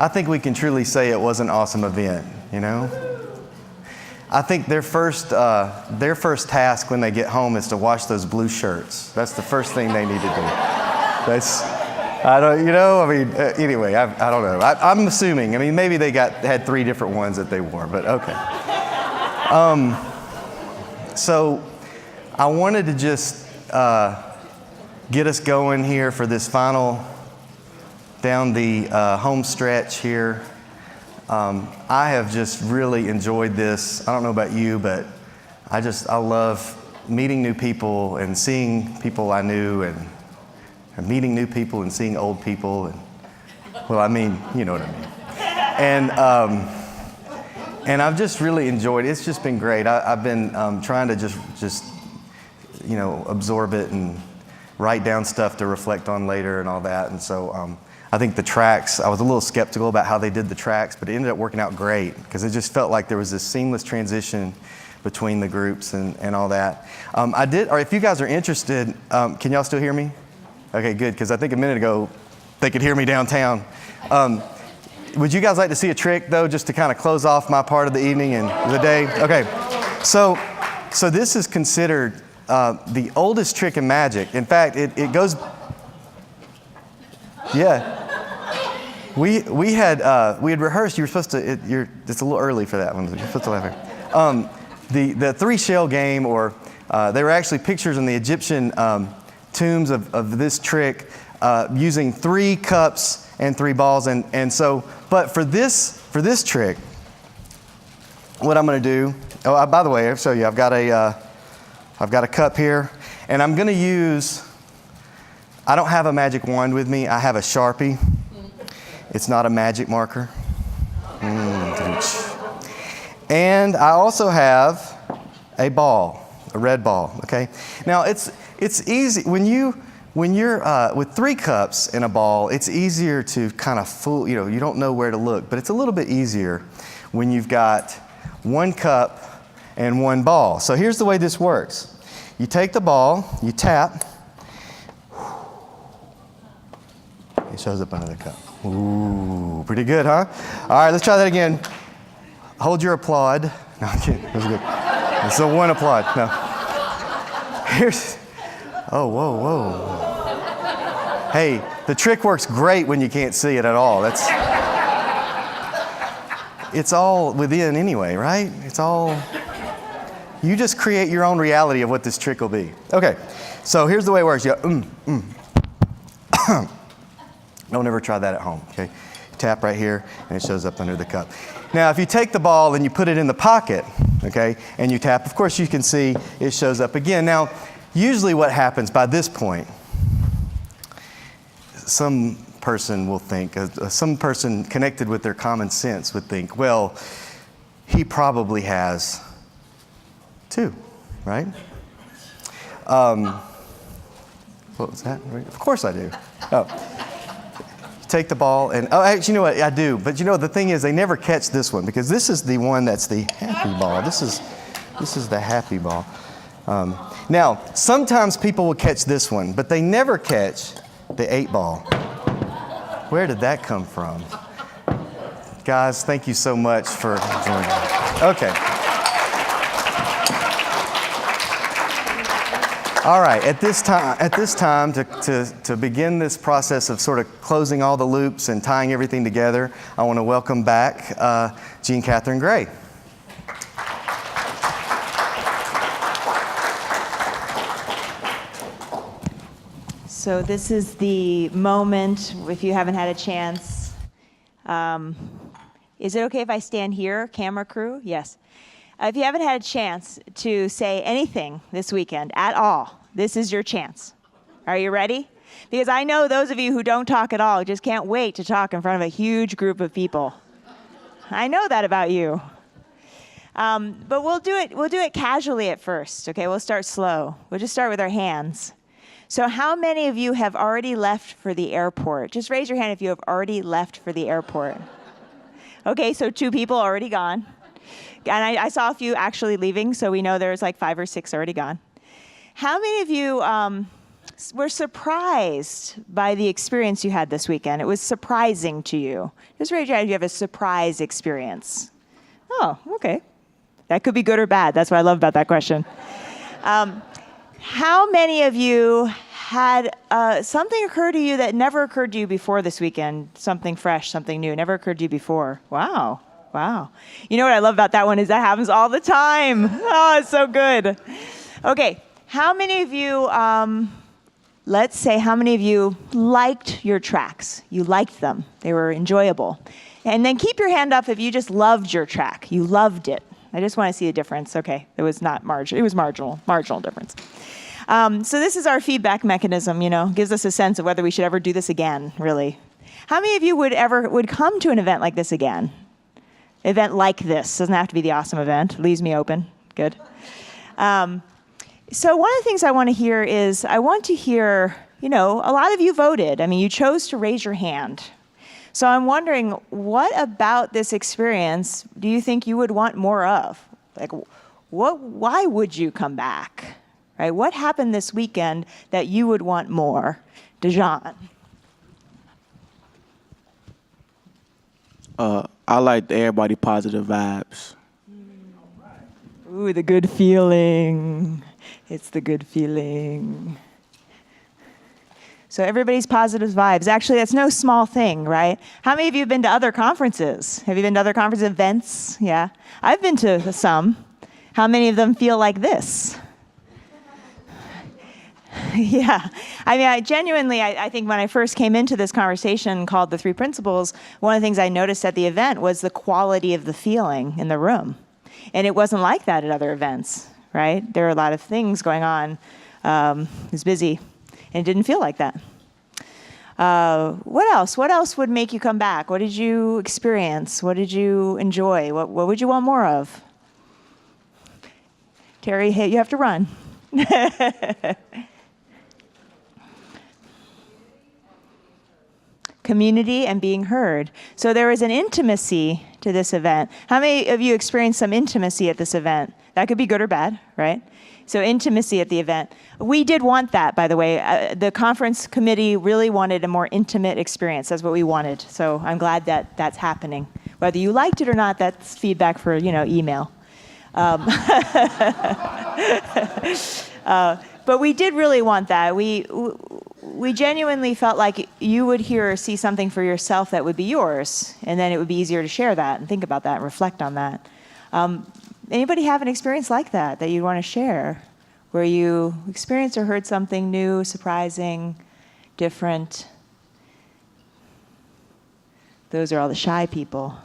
I think we can truly say it was an awesome event, you know? I think their first task when they get home is to wash those blue shirts. That's the first thing they need to do. Anyway, I don't know. I'm assuming. I mean, maybe they had 3 different ones that they wore, but okay. So I wanted to just get us going here for this final down the home stretch here. I have just really enjoyed this. I don't know about you, but I love meeting new people and seeing people I knew and meeting new people and seeing old people. And, well, I mean, you know what I mean. And I've just really enjoyed it. It's just been great. I've been trying to just absorb it and write down stuff to reflect on later and all that. And so I think the tracks, I was a little skeptical about how they did the tracks, but it ended up working out great because it just felt like there was this seamless transition between the groups and all that. If you guys are interested, can y'all still hear me? Okay, good, because I think a minute ago they could hear me downtown. Would you guys like to see a trick, though, just to kind of close off my part of the evening and the day? Okay, so this is considered the oldest trick in magic. In fact, it goes... Yeah. We had rehearsed. You were supposed to. It's a little early for that one. You're supposed to laugh here. The 3 shell game, or they were actually pictures in the Egyptian tombs of this trick using 3 cups and 3 balls, and so. But for this trick, what I'm going to do. Oh, by the way, I'll show you. I've got a cup here, and I'm going to use. I don't have a magic wand with me. I have a Sharpie. It's not a magic marker. And I also have a ball, a red ball, okay? Now, it's easy. When you're with 3 cups and a ball, it's easier to kind of fool, you don't know where to look. But it's a little bit easier when you've got 1 cup and 1 ball. So here's the way this works. You take the ball, you tap. It shows up under the cup. Ooh, pretty good, huh? All right, let's try that again. Hold your applaud. No, I'm kidding. That was good. It's a 1 applaud. No. Oh, whoa. Hey, the trick works great when you can't see it at all. It's all within anyway, right? You just create your own reality of what this trick will be. Okay, so here's the way it works. You go, Don't ever try that at home, okay? Tap right here, and it shows up under the cup. Now, if you take the ball and you put it in the pocket, okay, and you tap, of course you can see it shows up again. Now, usually what happens by this point, some person connected with their common sense would think, well, he probably has 2, right? What was that? Of course I do. Oh. Take the ball and, actually, you know what? I do. But the thing is, they never catch this one because this is the one that's the happy ball. This is the happy ball. Now, sometimes people will catch this one, but they never catch the 8 ball. Where did that come from? Guys, thank you so much for joining. Okay. All right, at this time, to begin this process of sort of closing all the loops and tying everything together, I want to welcome back Jean Catherine Gray. So this is the moment, if you haven't had a chance. Is it okay if I stand here, camera crew? Yes. If you haven't had a chance to say anything this weekend at all, this is your chance. Are you ready? Because I know those of you who don't talk at all just can't wait to talk in front of a huge group of people. I know that about you. But we'll do it casually at first, okay? We'll start slow. We'll just start with our hands. So how many of you have already left for the airport? Just raise your hand if you have already left for the airport. Okay, so 2 people already gone. And I saw a few actually leaving, so we know there's like 5 or 6 already gone. How many of you were surprised by the experience you had this weekend? It was surprising to you. Just raise your hand if you have a surprise experience. Oh, okay. That could be good or bad. That's what I love about that question. How many of you had something occur to you that never occurred to you before this weekend? Something fresh, something new, never occurred to you before. Wow. Wow. You know what I love about that one is that happens all the time. Oh, it's so good. Okay. How many of you, let's say, how many of you liked your tracks? You liked them. They were enjoyable. And then keep your hand up if you just loved your track. You loved it. I just want to see a difference. Okay. It was not marginal. It was marginal difference. So this is our feedback mechanism, gives us a sense of whether we should ever do this again, really. How many of you would come to an event like this again? Event like this. Doesn't have to be the awesome event. Leaves me open. Good. So one of the things I want to hear is, I want to hear, a lot of you voted. I mean, you chose to raise your hand. So I'm wondering, what about this experience do you think you would want more of? Like, why would you come back? Right? What happened this weekend that you would want more? Dejan. I like everybody positive vibes. Ooh, the good feeling. It's the good feeling. So everybody's positive vibes. Actually, that's no small thing, right? How many of you have been to other conferences? Have you been to other conference events? Yeah. I've been to some. How many of them feel like this? Yeah. I mean, I think when I first came into this conversation called The Three Principles, one of the things I noticed at the event was the quality of the feeling in the room. And it wasn't like that at other events, right? There are a lot of things going on. It was busy, and it didn't feel like that. What else? What else would make you come back? What did you experience? What did you enjoy? What would you want more of? Terry, hey, you have to run. Community and being heard. So there was an intimacy to this event. How many of you experienced some intimacy at this event? That could be good or bad, right? So intimacy at the event. We did want that, by the way. The conference committee really wanted a more intimate experience. That's what we wanted. So I'm glad that that's happening. Whether you liked it or not, that's feedback for, email. But we did really want that. We genuinely felt like you would hear or see something for yourself that would be yours, and then it would be easier to share that and think about that and reflect on that. Anybody have an experience like that you want to share, where you experienced or heard something new, surprising, different? Those are all the shy people.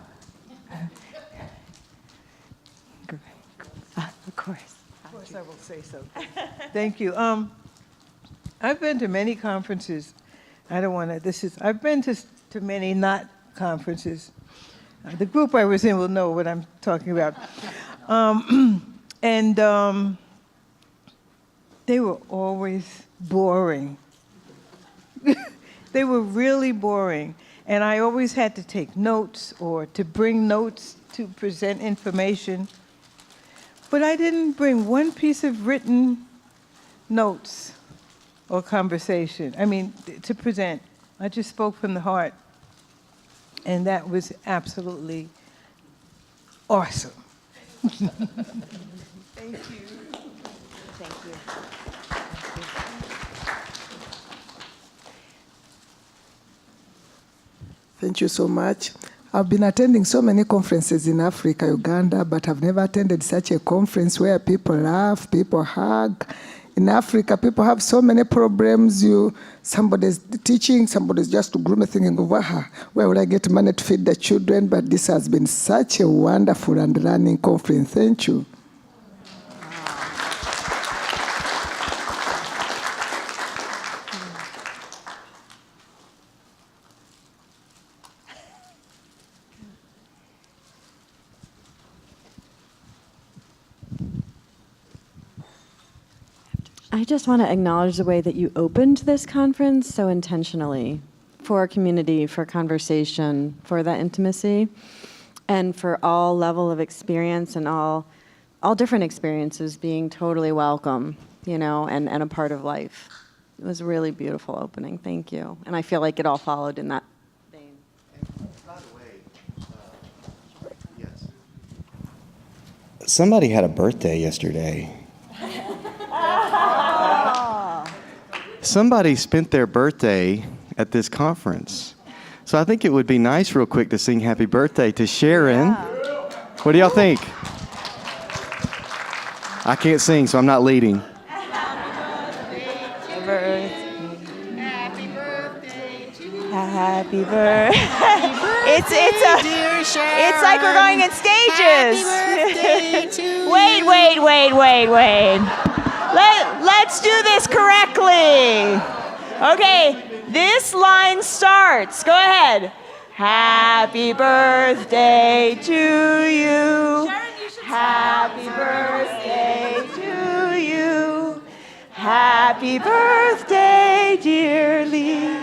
Of course. Of course I will say so. Thank you. I've been to many conferences. I've been to many not conferences. The group I was in will know what I'm talking about. They were always boring. They were really boring. And I always had to take notes or to bring notes to present information. But I didn't bring one piece of written notes or conversation. To present. I just spoke from the heart. And that was absolutely awesome. Thank you. Thank you. Thank you so much. I've been attending so many conferences in Africa, Uganda, but I've never attended such a conference where people laugh, people hug. In Africa, people have so many problems. Somebody's teaching, somebody's just grooming, thinking, wow, where will I get money to feed the children? But this has been such a wonderful and learning conference. Thank you. I just want to acknowledge the way that you opened this conference so intentionally for community, for conversation, for that intimacy, and for all level of experience and all different experiences being totally welcome, and a part of life. It was a really beautiful opening. Thank you. And I feel like it all followed in that vein. By the way, yes. Somebody had a birthday yesterday. Somebody spent their birthday at this conference. So I think it would be nice real quick to sing happy birthday to Sharon. What do y'all think? I can't sing, so I'm not leading. Happy birthday. It's like we're going in stages. Wait. Let's do this correctly. Okay, this line starts. Go ahead. Happy birthday to you. Happy birthday to you. Happy birthday, dear Lee.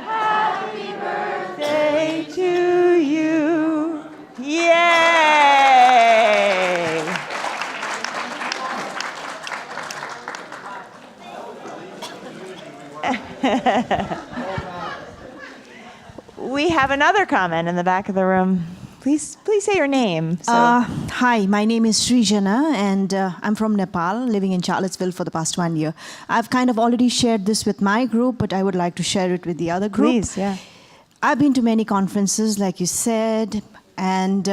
Happy birthday to you. Yay! We have another comment in the back of the room. Please say your name. Hi, my name is Srijana, and I'm from Nepal, living in Charlottesville for the past 1 year. I've kind of already shared this with my group, but I would like to share it with the other group. Please, yeah. I've been to many conferences, like you said, and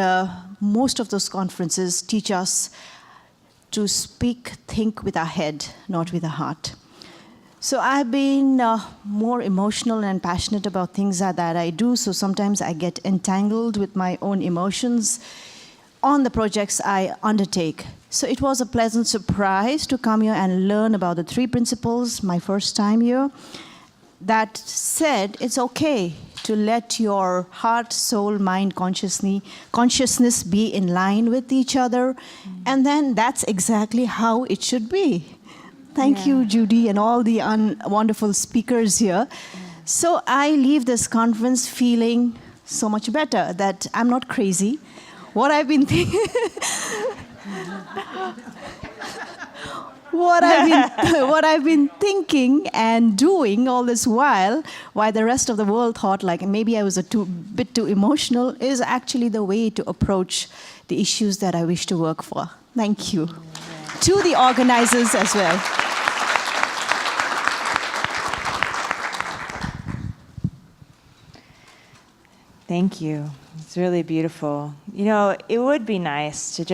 most of those conferences teach us to think with our head, not with our heart. So I've been more emotional and passionate about things that I do, so sometimes I get entangled with my own emotions on the projects I undertake. So it was a pleasant surprise to come here and learn about the 3 principles, my first time here, that said it's okay to let your heart, soul, mind, consciousness be in line with each other, and then that's exactly how it should be. Thank you, Judy, and all the wonderful speakers here. So I leave this conference feeling so much better that I'm not crazy. What I've been what I've been thinking and doing all this while the rest of the world thought like maybe I was bit too emotional, is actually the way to approach the issues that I wish to work for. Thank you. To the organizers as well. Thank you. It's really beautiful. You know, it would be nice to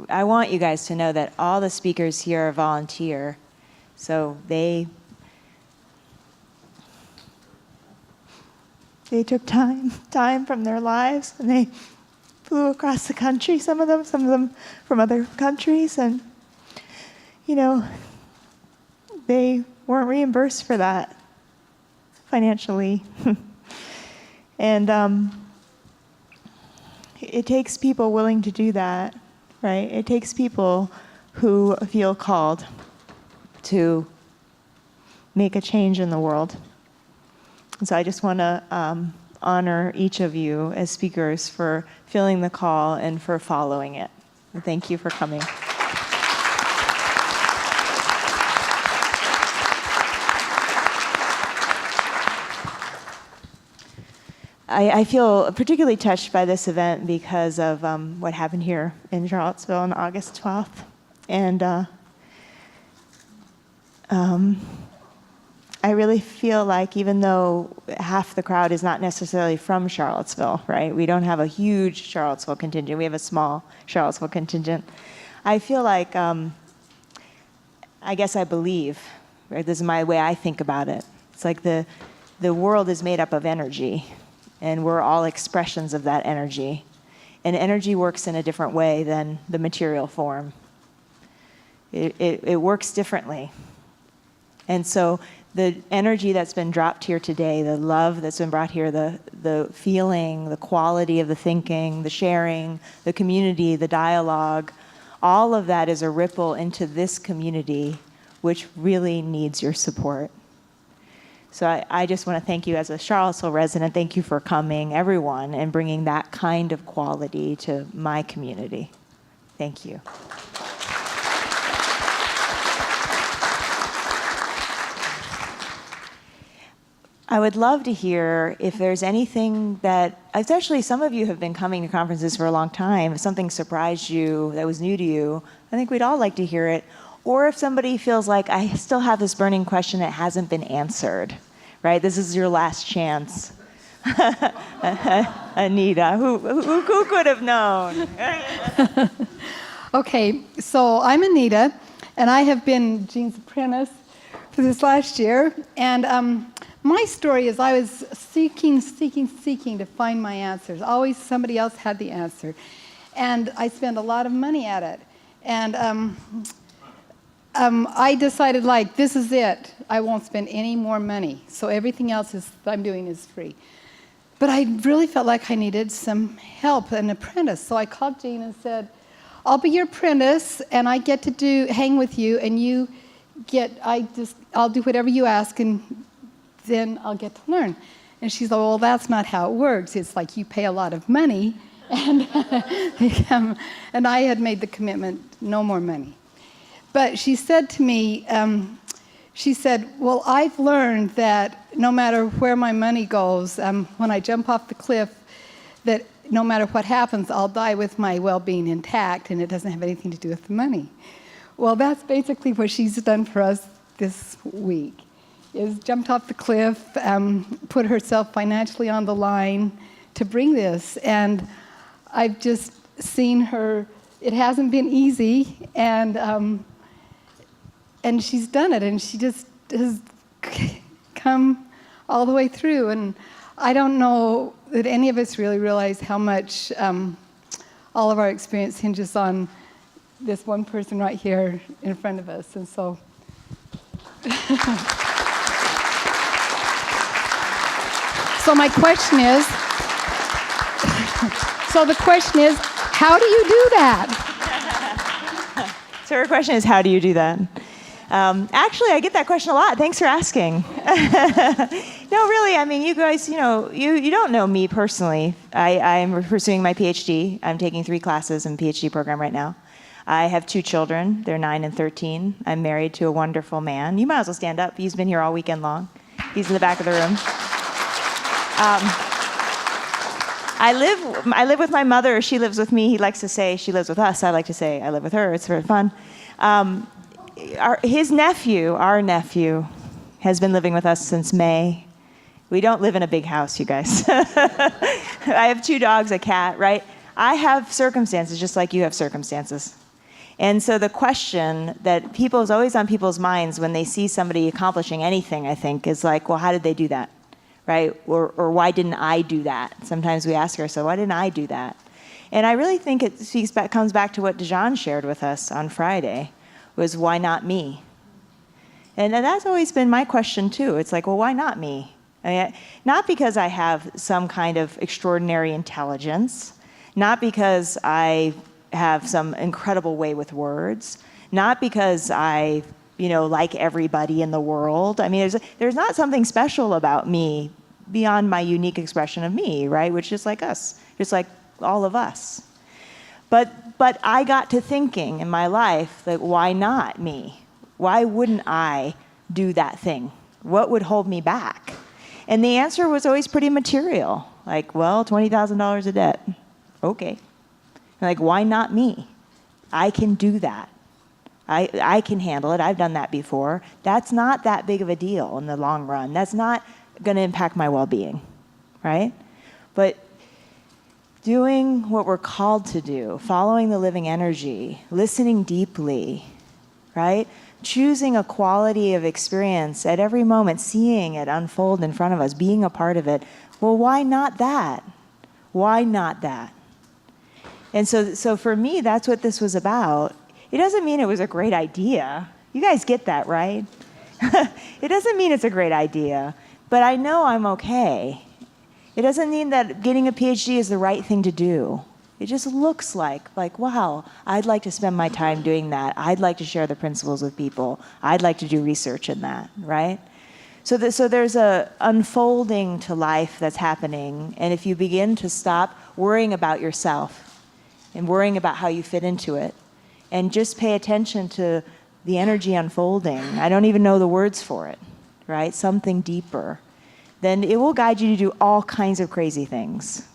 I want you guys to know that all the speakers here are volunteer. So they took time from their lives, and they flew across the country, some of them from other countries, and, you know, they weren't reimbursed for that financially. And it takes people willing to do that, right? It takes people who feel called to make a change in the world. And so I just want to honor each of you as speakers for feeling the call and for following it. And thank you for coming. I feel particularly touched by this event because of what happened here in Charlottesville on August 12th. And I really feel like even though half the crowd is not necessarily from Charlottesville, right? We don't have a huge Charlottesville contingent. We have a small Charlottesville contingent. I feel like, I guess I believe, right? This is my way I think about it. It's like the world is made up of energy, and we're all expressions of that energy. And energy works in a different way than the material form. It works differently. And so the energy that's been dropped here today, the love that's been brought here, the feeling, the quality of the thinking, the sharing, the community, the dialogue, all of that is a ripple into this community, which really needs your support. So I just want to thank you as a Charlottesville resident. Thank you for coming, everyone, and bringing that kind of quality to my community. Thank you. I would love to hear if there's anything that, especially some of you have been coming to conferences for a long time, if something surprised you that was new to you, I think we'd all like to hear it. Or if somebody feels like, I still have this burning question that hasn't been answered, right? This is your last chance. Anita, who could have known? Okay, so I'm Anita, and I have been Jean's apprentice for this last year. And my story is I was seeking to find my answers. Always somebody else had the answer. And I spent a lot of money at it. And I decided, like, this is it. I won't spend any more money. So everything else I'm doing is free. But I really felt like I needed some help, an apprentice. So I called Jean and said, I'll be your apprentice, and I get to hang with you, and I'll do whatever you ask, and then I'll get to learn. And she's like, well, that's not how it works. It's like you pay a lot of money, and and I had made the commitment, no more money. But she said to me, she said, well, I've learned that no matter where my money goes, when I jump off the cliff, that no matter what happens, I'll die with my well-being intact, and it doesn't have anything to do with the money. Well, that's basically what she's done for us this week, is jumped off the cliff, put herself financially on the line to bring this. And I've just seen her, it hasn't been easy, and she's done it, and she just has come all the way through. And I don't know that any of us really realize how much all of our experience hinges on this one person right here in front of us. And so, so my question is, the question is, how do you do that? So her question is, how do you do that? Actually, I get that question a lot. Thanks for asking. No, really, I mean, you guys, you don't know me personally. I'm pursuing my PhD. I'm taking 3 classes in the PhD program right now. I have 2 children. They're 9 and 13. I'm married to a wonderful man. You might as well stand up. He's been here all weekend long. He's in the back of the room. I live with my mother. She lives with me. He likes to say she lives with us. I like to say I live with her. It's very fun. Our nephew, has been living with us since May. We don't live in a big house, you guys. I have 2 dogs, a cat, right? I have circumstances just like you have circumstances. And so the question that is always on people's minds when they see somebody accomplishing anything, I think, is like, well, how did they do that, right? Or why didn't I do that? Sometimes we ask ourselves, why didn't I do that? And I really think it comes back to what Dejan shared with us on Friday, was why not me? And that's always been my question too. It's like, well, why not me? I mean, not because I have some kind of extraordinary intelligence, not because I have some incredible way with words, not because I, like everybody in the world. I mean, there's not something special about me beyond my unique expression of me, right? Which is like us, just like all of us. But I got to thinking in my life, like, why not me? Why wouldn't I do that thing? What would hold me back? And the answer was always pretty material. Like, well, $20,000 of debt. Okay. Like, why not me? I can do that. I can handle it. I've done that before. That's not that big of a deal in the long run. That's not going to impact my well-being, right? But doing what we're called to do, following the living energy, listening deeply, right? Choosing a quality of experience at every moment, seeing it unfold in front of us, being a part of it. Well, why not that? Why not that? And so for me, that's what this was about. It doesn't mean it was a great idea. You guys get that, right? It doesn't mean it's a great idea, but I know I'm okay. It doesn't mean that getting a PhD is the right thing to do. It just looks like, wow, I'd like to spend my time doing that. I'd like to share the principles with people. I'd like to do research in that, right? So there's a unfolding to life that's happening, and if you begin to stop worrying about yourself and worrying about how you fit into it, and just pay attention to the energy unfolding, I don't even know the words for it, right? Something deeper, then it will guide you to do all kinds of crazy things.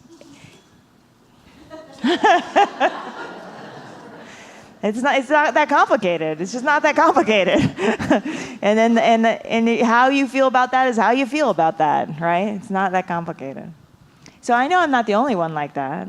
It's not that complicated. It's just not that complicated. and how you feel about that is how you feel about that, right? It's not that complicated. So I know I'm not the only one like that.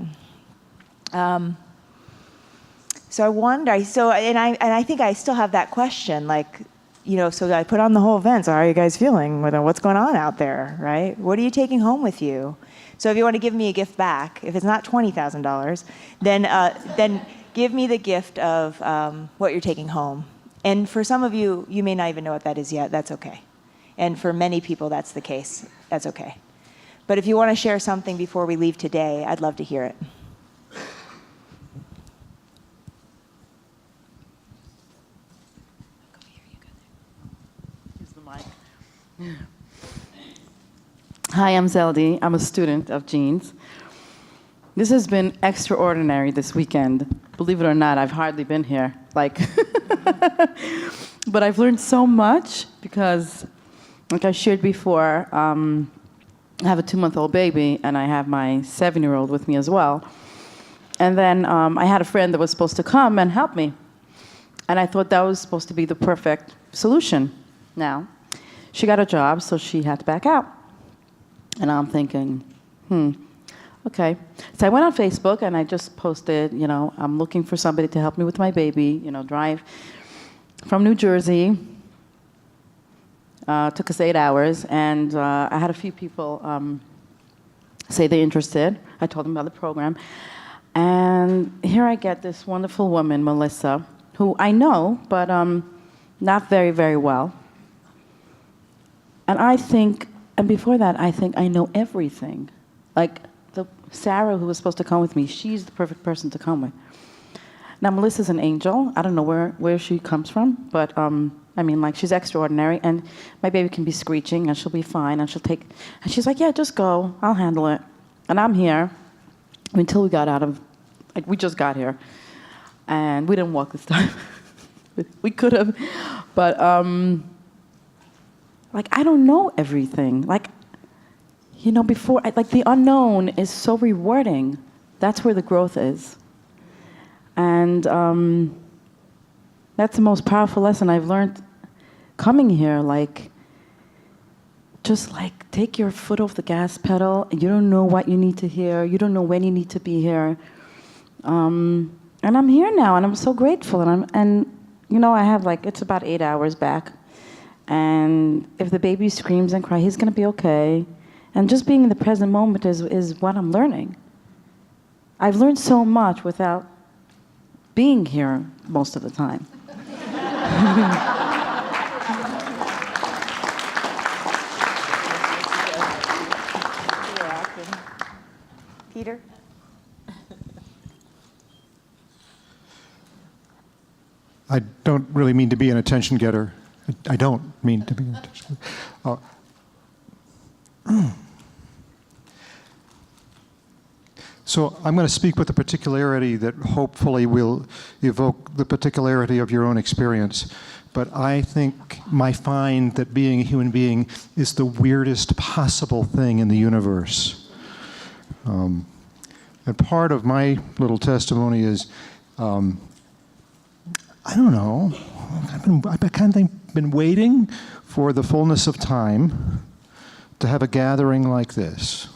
So I wonder. I think I still have that question, like, so I put on the whole event. So how are you guys feeling? What's going on out there, right? What are you taking home with you? So if you want to give me a gift back, if it's not $20,000, then give me the gift of what you're taking home. And for some of you, you may not even know what that is yet. That's okay. And for many people, that's the case. That's okay. But if you want to share something before we leave today, I'd love to hear it. Use the mic. Hi, I'm Zeldy. I'm a student of Jeans. This has been extraordinary this weekend. Believe it or not, I've hardly been here. But I've learned so much because, like I shared before, I have a 2-month-old baby, and I have my 7-year-old with me as well. And then I had a friend that was supposed to come and help me. And I thought that was supposed to be the perfect solution. Now, she got a job, so she had to back out. And I'm thinking, okay. So I went on Facebook, and I just posted, I'm looking for somebody to help me with my baby, drive from New Jersey. Took us 8 hours, and I had a few people say they're interested. I told them about the program. And here I get this wonderful woman, Melissa, who I know, but not very, very well. And I think, and before that, I think I know everything. Like, Sarah, who was supposed to come with me, she's the perfect person to come with. Now, Melissa's an angel. I don't know where she comes from, but she's extraordinary. And my baby can be screeching, and she'll be fine, and and she's like, yeah, just go. I'll handle it. And I'm here until we got we just got here. And we didn't walk this time. We could have. But, I don't know everything. Before, the unknown is so rewarding. That's where the growth is. And that's the most powerful lesson I've learned coming here. Take your foot off the gas pedal. You don't know what you need to hear. You don't know when you need to be here. And I'm here now, and I'm so grateful. I have it's about 8 hours back. And if the baby screams and cries, he's going to be okay. And just being in the present moment is what I'm learning. I've learned so much without being here most of the time. Peter? I don't really mean to be an attention getter. I don't mean to be an attention getter. So I'm going to speak with a particularity that hopefully will evoke the particularity of your own experience. But I think I find that being a human being is the weirdest possible thing in the universe. And part of my little testimony is, I don't know, I've kind of been waiting for the fullness of time to have a gathering like this.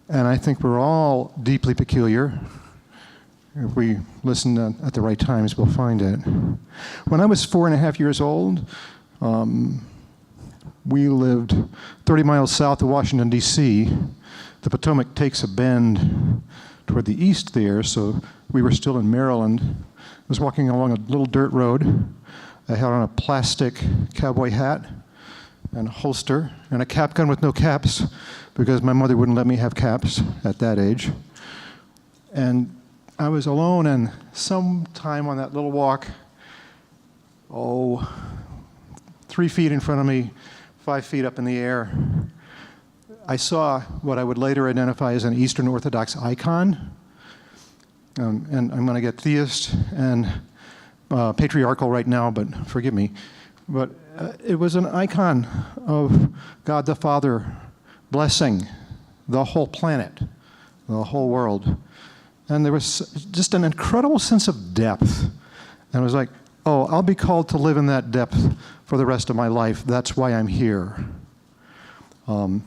And I think we're all deeply peculiar. If we listen at the right times, we'll find it. When I was 4.5 years old, we lived 30 miles south of Washington, D.C. The Potomac takes a bend toward the east there, so we were still in Maryland. I was walking along a little dirt road. I had on a plastic cowboy hat and a holster and a cap gun with no caps because my mother wouldn't let me have caps at that age. And I was alone, and sometime on that little walk, 3 feet in front of me, 5 feet up in the air, I saw what I would later identify as an Eastern Orthodox icon. And I'm going to get theist and patriarchal right now, but forgive me. but it was an icon of God the Father blessing the whole planet, the whole world. And there was just an incredible sense of depth. And it was like, oh, I'll be called to live in that depth for the rest of my life. That's why I'm here. And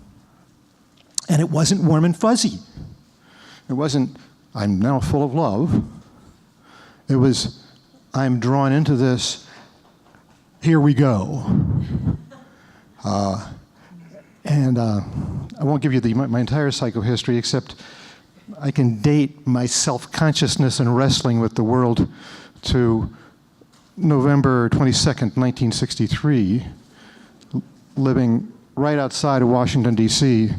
it wasn't warm and fuzzy. It wasn't, I'm now full of love. It was, I'm drawn into this, here we go. I won't give you my entire psychohistory, except I can date my self-consciousness and wrestling with the world to November 22nd, 1963, living right outside of Washington, D.C.,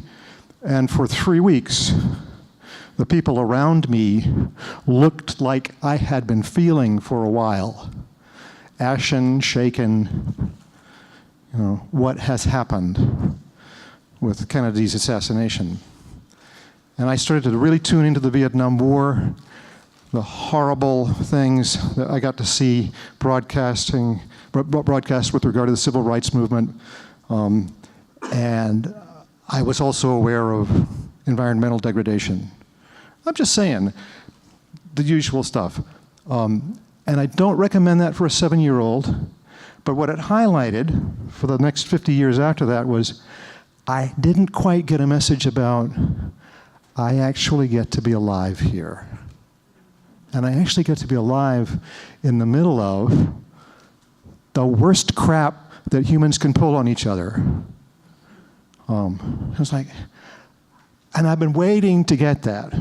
and for 3 weeks, the people around me looked like I had been feeling for a while. Ashen, shaken, what has happened with Kennedy's assassination. And I started to really tune into the Vietnam War, the horrible things that I got to see broadcast with regard to the civil rights movement. And I was also aware of environmental degradation. I'm just saying, the usual stuff. And I don't recommend that for a 7-year-old, but what it highlighted for the next 50 years after that was I didn't quite get a message about I actually get to be alive here. And I actually get to be alive in the middle of the worst crap that humans can pull on each other. I was like, and I've been waiting to get that.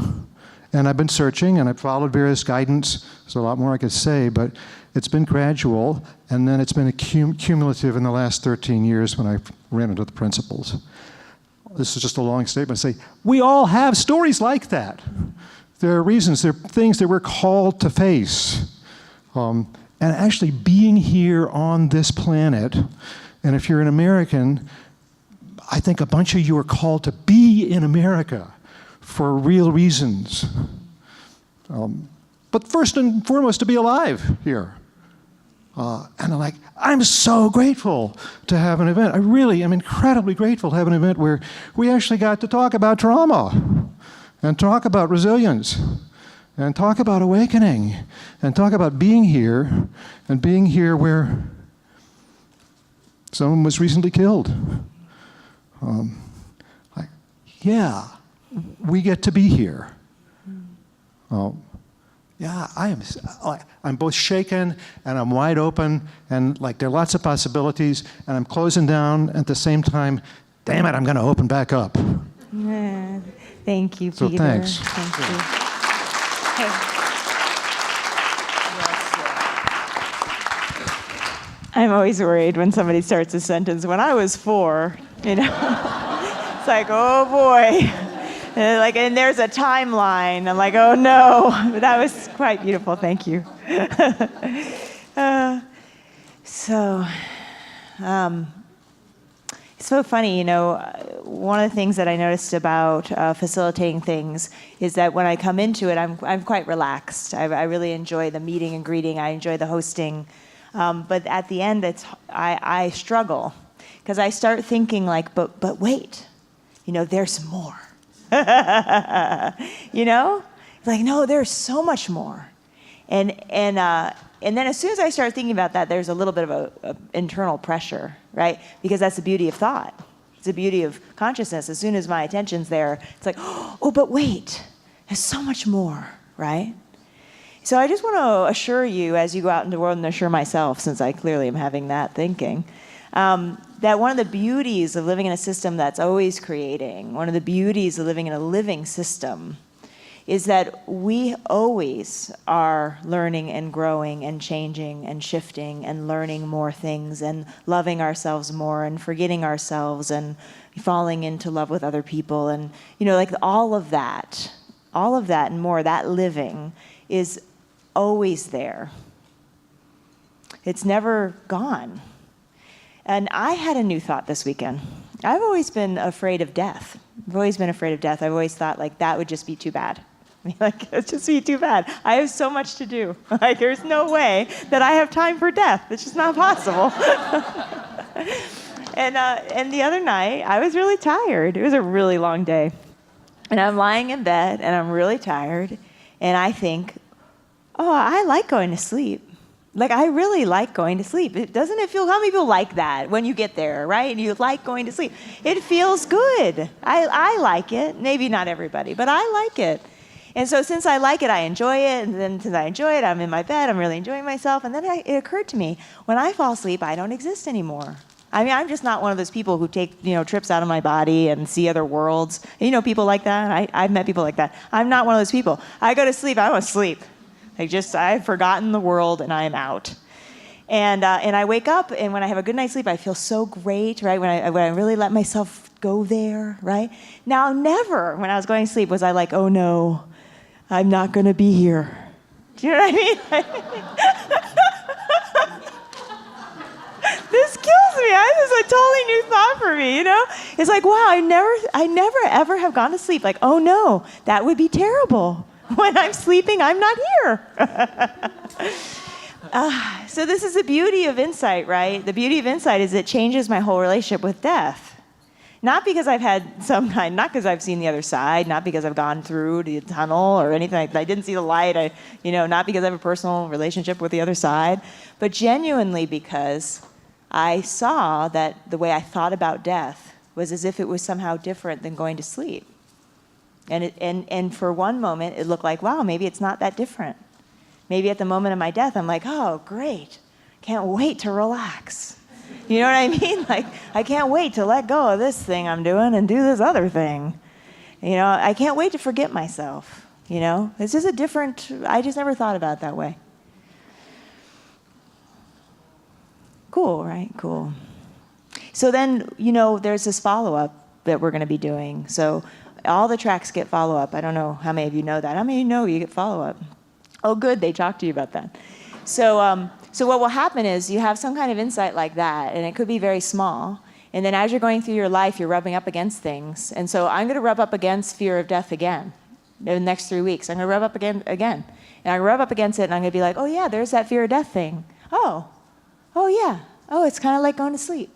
And I've been searching, and I've followed various guidance. There's a lot more I could say, but it's been gradual, and then it's been cumulative in the last 13 years when I ran into the principles. This is just a long statement to say, we all have stories like that. There are reasons, there are things that we're called to face. And actually being here on this planet, and if you're an American, I think a bunch of you are called to be in America for real reasons. But first and foremost, to be alive here. And I'm so grateful to have an event. I really am incredibly grateful to have an event where we actually got to talk about trauma, and talk about resilience, and talk about awakening, and talk about being here, and being here where someone was recently killed. Yeah, we get to be here. Yeah, I'm both shaken and I'm wide open, and there are lots of possibilities, and I'm closing down at the same time. Damn it, I'm going to open back up. Yeah. Thank you, So Peter. thanks. Thank you. I'm always worried when somebody starts a sentence. When I was 4, it's like, oh boy. And there's a timeline. I'm like, oh no. But that was quite beautiful. Thank you. It's so funny, one of the things that I noticed about facilitating things is that when I come into it, I'm quite relaxed. I really enjoy the meeting and greeting. I enjoy the hosting. But at the end, I struggle because I start thinking but wait, there's more. No, there's so much more. And then as soon as I start thinking about that, there's a little bit of a internal pressure, right? Because that's the beauty of thought. It's the beauty of consciousness. As soon as my attention's there, it's like, oh, but wait, there's so much more, right? So I just want to assure you as you go out into the world, and assure myself, since I clearly am having that thinking, that one of the beauties of living in a system that's always creating, one of the beauties of living in a living system, is that we always are learning and growing and changing and shifting and learning more things and loving ourselves more and forgetting ourselves and falling into love with other people. And, all of that and more, that living is always there. It's never gone. And I had a new thought this weekend. I've always been afraid of death. I've always been afraid of death. I've always thought that would just be too bad. me. Like, it's just be too bad. I have so much to do. Like, there's no way that I have time for death. It's just not possible. And the other night, I was really tired. It was a really long day. And I'm lying in bed, and I'm really tired. And I think, oh, I like going to sleep. Like, I really like going to sleep. Doesn't it feel, how many people like that when you get there, right? And you like going to sleep. It feels good. I like it. Maybe not everybody, but I like it. And so since I like it, I enjoy it. And then since I enjoy it, I'm in my bed. I'm really enjoying myself. And then it occurred to me, when I fall asleep, I don't exist anymore. I mean, I'm just not one of those people who take, trips out of my body and see other worlds. People like that. I've met people like that. I'm not one of those people. I go to sleep, I'm asleep. I've forgotten the world and I am out. And I wake up, and when I have a good night's sleep, I feel so great, right? When I really let myself go there, right? Now, never when I was going to sleep was I like, oh no, I'm not going to be here. Do you know what I mean? This kills me. This is a totally new thought for me, It's like, wow, I never ever have gone to sleep like, oh no, that would be terrible. When I'm sleeping, I'm not here. So this is the beauty of insight, right? The beauty of insight is it changes my whole relationship with death. Not because I've had not because I've seen the other side, not because I've gone through the tunnel or anything like that. I didn't see the light, not because I have a personal relationship with the other side, but genuinely because I saw that the way I thought about death was as if it was somehow different than going to sleep. And for one moment, it looked like, wow, maybe it's not that different. Maybe at the moment of my death, I'm like, oh, great. Can't wait to relax. You know what I mean? Like, I can't wait to let go of this thing I'm doing and do this other thing. I can't wait to forget myself. It's just I just never thought about it that way. Cool, right? Cool. So then, there's this follow-up that we're going to be doing. So all the tracks get follow-up. I don't know how many of you know that. How many of you know you get follow-up? Oh, good, they talked to you about that. So what will happen is you have some kind of insight like that, and it could be very small. And then as you're going through your life, you're rubbing up against things. And so I'm going to rub up against fear of death again in the next 3 weeks. I'm going to rub up again. And I rub up against it, and I'm going to be like, oh, yeah, there's that fear of death thing. Oh, yeah. Oh, it's kind of like going to sleep.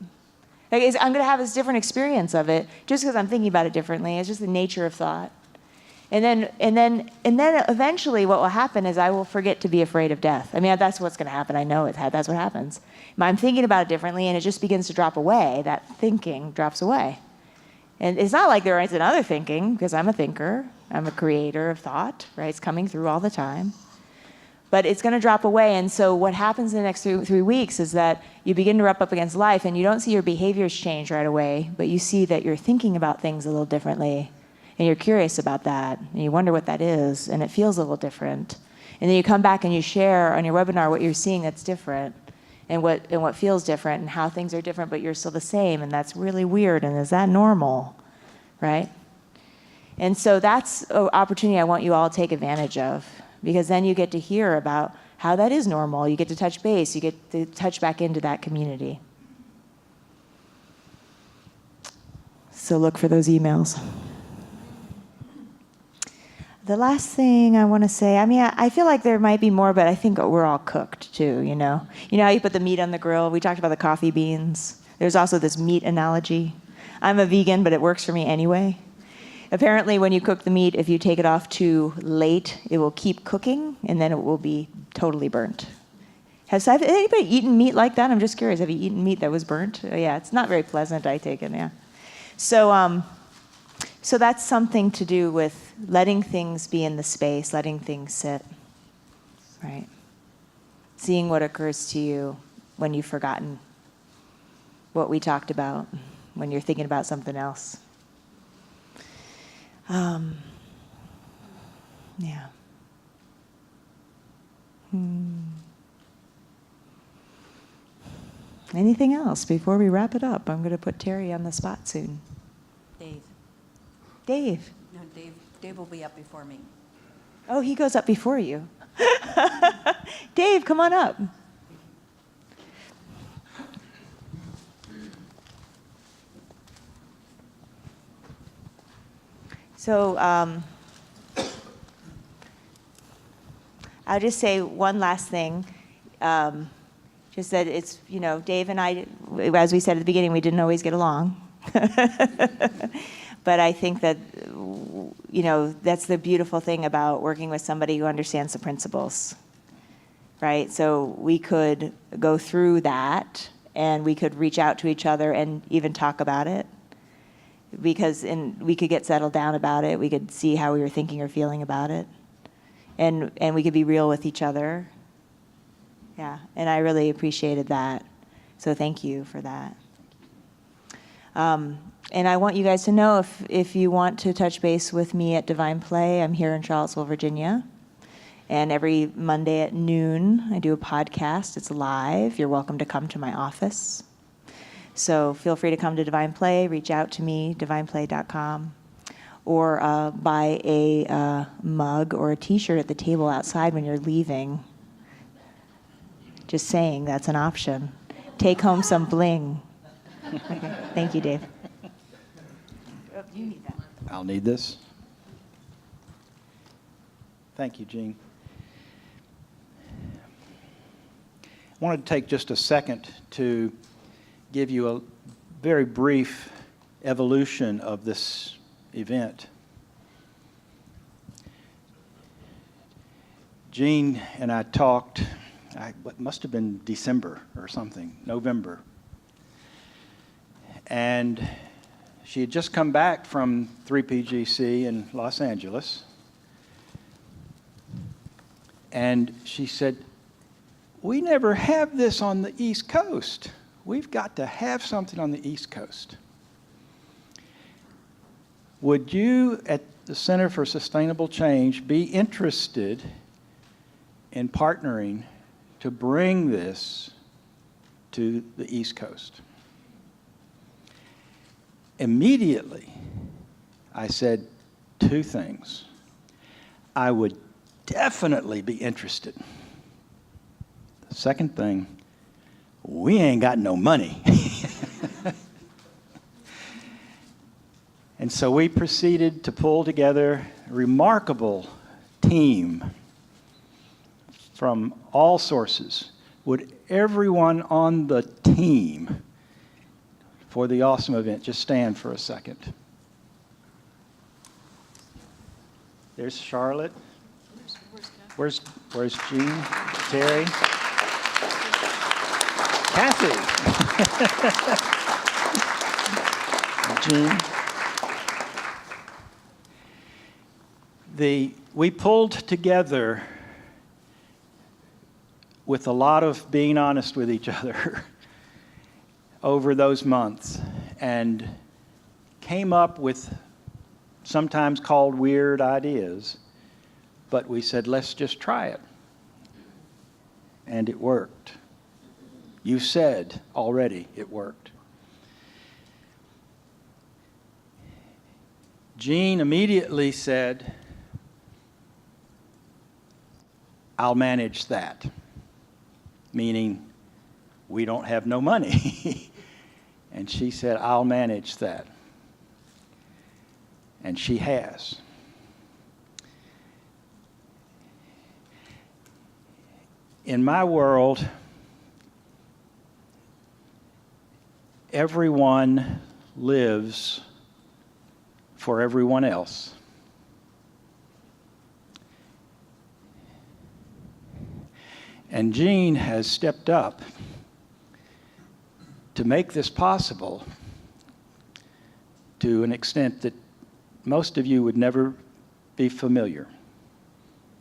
Like, I'm going to have this different experience of it just because I'm thinking about it differently. It's just the nature of thought. And then eventually what will happen is I will forget to be afraid of death. I mean, that's what's going to happen. I know that's what happens. I'm thinking about it differently, and it just begins to drop away. That thinking drops away. And it's not like there isn't other thinking, because I'm a thinker. I'm a creator of thought, right? It's coming through all the time. But it's going to drop away. And so what happens in the next 3 weeks is that you begin to rub up against life, and you don't see your behaviors change right away, but you see that you're thinking about things a little differently. And you're curious about that, and you wonder what that is, and it feels a little different. And then you come back and you share on your webinar what you're seeing that's different, and what feels different, and how things are different, but you're still the same, and that's really weird, and is that normal, right? And so that's an opportunity I want you all to take advantage of, because then you get to hear about how that is normal. You get to touch base. You get to touch back into that community. So look for those emails. The last thing I want to say, I feel like there might be more, but I think we're all cooked too, You know how you put the meat on the grill? We talked about the coffee beans. There's also this meat analogy. I'm a vegan, but it works for me anyway. Apparently, when you cook the meat, if you take it off too late, it will keep cooking, and then it will be totally burnt. Has anybody eaten meat like that? I'm just curious. Have you eaten meat that was burnt? Oh, yeah, it's not very pleasant, I take it, yeah. So that's something to do with letting things be in the space, letting things sit, right? Seeing what occurs to you when you've forgotten what we talked about, when you're thinking about something else. Yeah. Anything else before we wrap it up? I'm going to put Terry on the spot soon. Dave. No, Dave will be up before me. Oh, he goes up before you. Dave, come on up. So I'll just say one last thing. Just that it's, Dave and I, as we said at the beginning, we didn't always get along. But I think that, that's the beautiful thing about working with somebody who understands the principles, right? So we could go through that, and we could reach out to each other and even talk about it. We could get settled down about it. We could see how we were thinking or feeling about it. And we could be real with each other. Yeah, and I really appreciated that. So thank you for that. And I want you guys to know if you want to touch base with me at Divine Play, I'm here in Charlottesville, Virginia. And every Monday at noon, I do a podcast. It's live. You're welcome to come to my office. So feel free to come to Divine Play, reach out to me, divineplay.com, or buy a mug or a t-shirt at the table outside when you're leaving. Just saying, that's an option. Take home some bling. Okay. Thank you, Dave. You need that. I'll need this. Thank you, Jean. I wanted to take just a second to give you a very brief evolution of this event. Jean and I talked, what must have been December or something, November. And she had just come back from 3PGC in Los Angeles. And she said, "We never have this on the East Coast. We've got to have something on the East Coast. Would you, at the Center for Sustainable Change, be interested in partnering to bring this to the East Coast?" Immediately, I said two things. I would definitely be interested. The second thing, we ain't got no money. And so we proceeded to pull together a remarkable team from all sources. Would everyone on the team for the awesome event just stand for a second? There's Charlotte. Where's Jean? Terry? Kathy? Jean? We pulled together with a lot of being honest with each other over those months and came up with sometimes called weird ideas, but we said, let's just try it. And it worked. You said already it worked. Jean immediately said, I'll manage that, meaning we don't have no money. And she said, I'll manage that. And she has. In my world, everyone lives for everyone else. And Jean has stepped up to make this possible to an extent that most of you would never be familiar.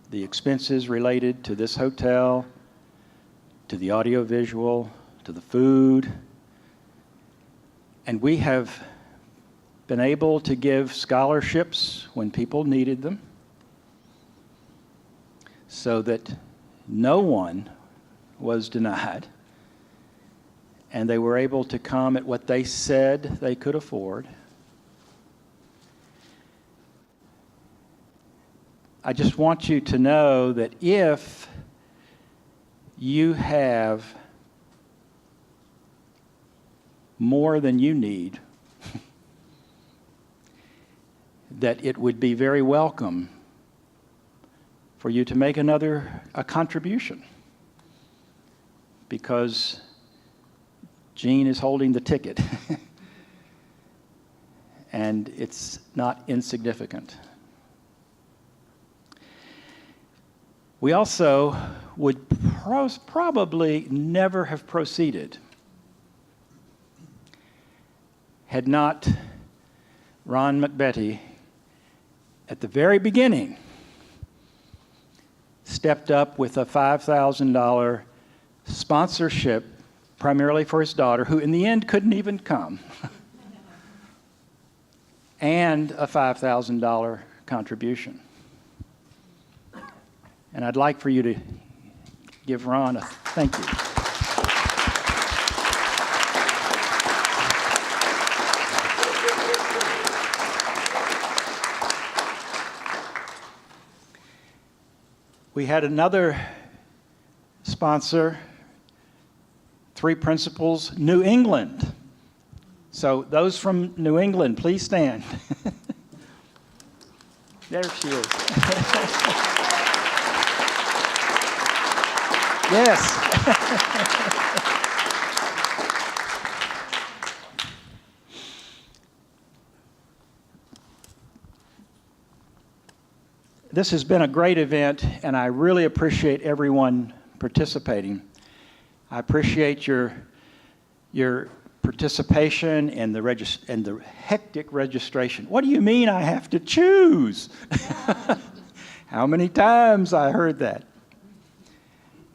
The expenses related to this hotel, to the audiovisual, to the food. And we have been able to give scholarships when people needed them so that no one was denied, and they were able to come at what they said they could afford. I just want you to know that if you have more than you need, that it would be very welcome for you to make a contribution, because Jean is holding the ticket, and it's not insignificant. We also would probably never have proceeded had not Ron McBetty, at the very beginning, stepped up with a $5,000 sponsorship, primarily for his daughter, who in the end couldn't even come, and a $5,000 contribution. And I'd like for you to give Ron a thank you. We had another sponsor, Three Principles, New England. So those from New England, please stand. There she is. Yes. This has been a great event, and I really appreciate everyone participating. I appreciate your participation and the hectic registration. What do you mean I have to choose? How many times I heard that?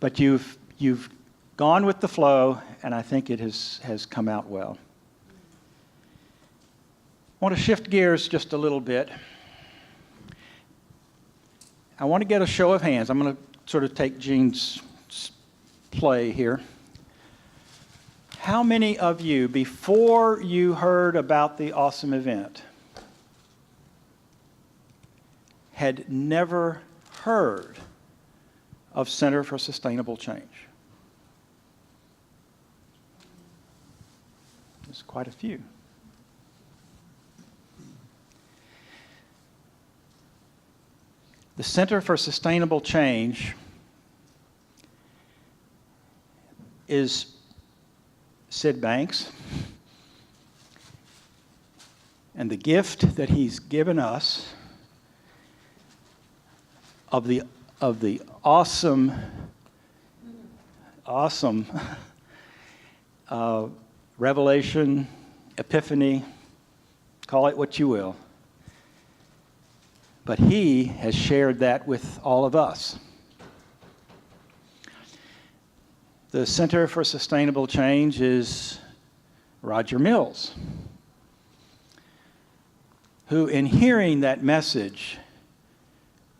But you've gone with the flow, and I think it has come out well. I want to shift gears just a little bit. I want to get a show of hands. I'm going to sort of take Jean's play here. How many of you, before you heard about the awesome event, had never heard of Center for Sustainable Change? There's quite a few. The Center for Sustainable Change is Sid Banks, and the gift that he's given us of the awesome revelation, epiphany, call it what you will. But he has shared that with all of us. The Center for Sustainable Change is Roger Mills, who, in hearing that message,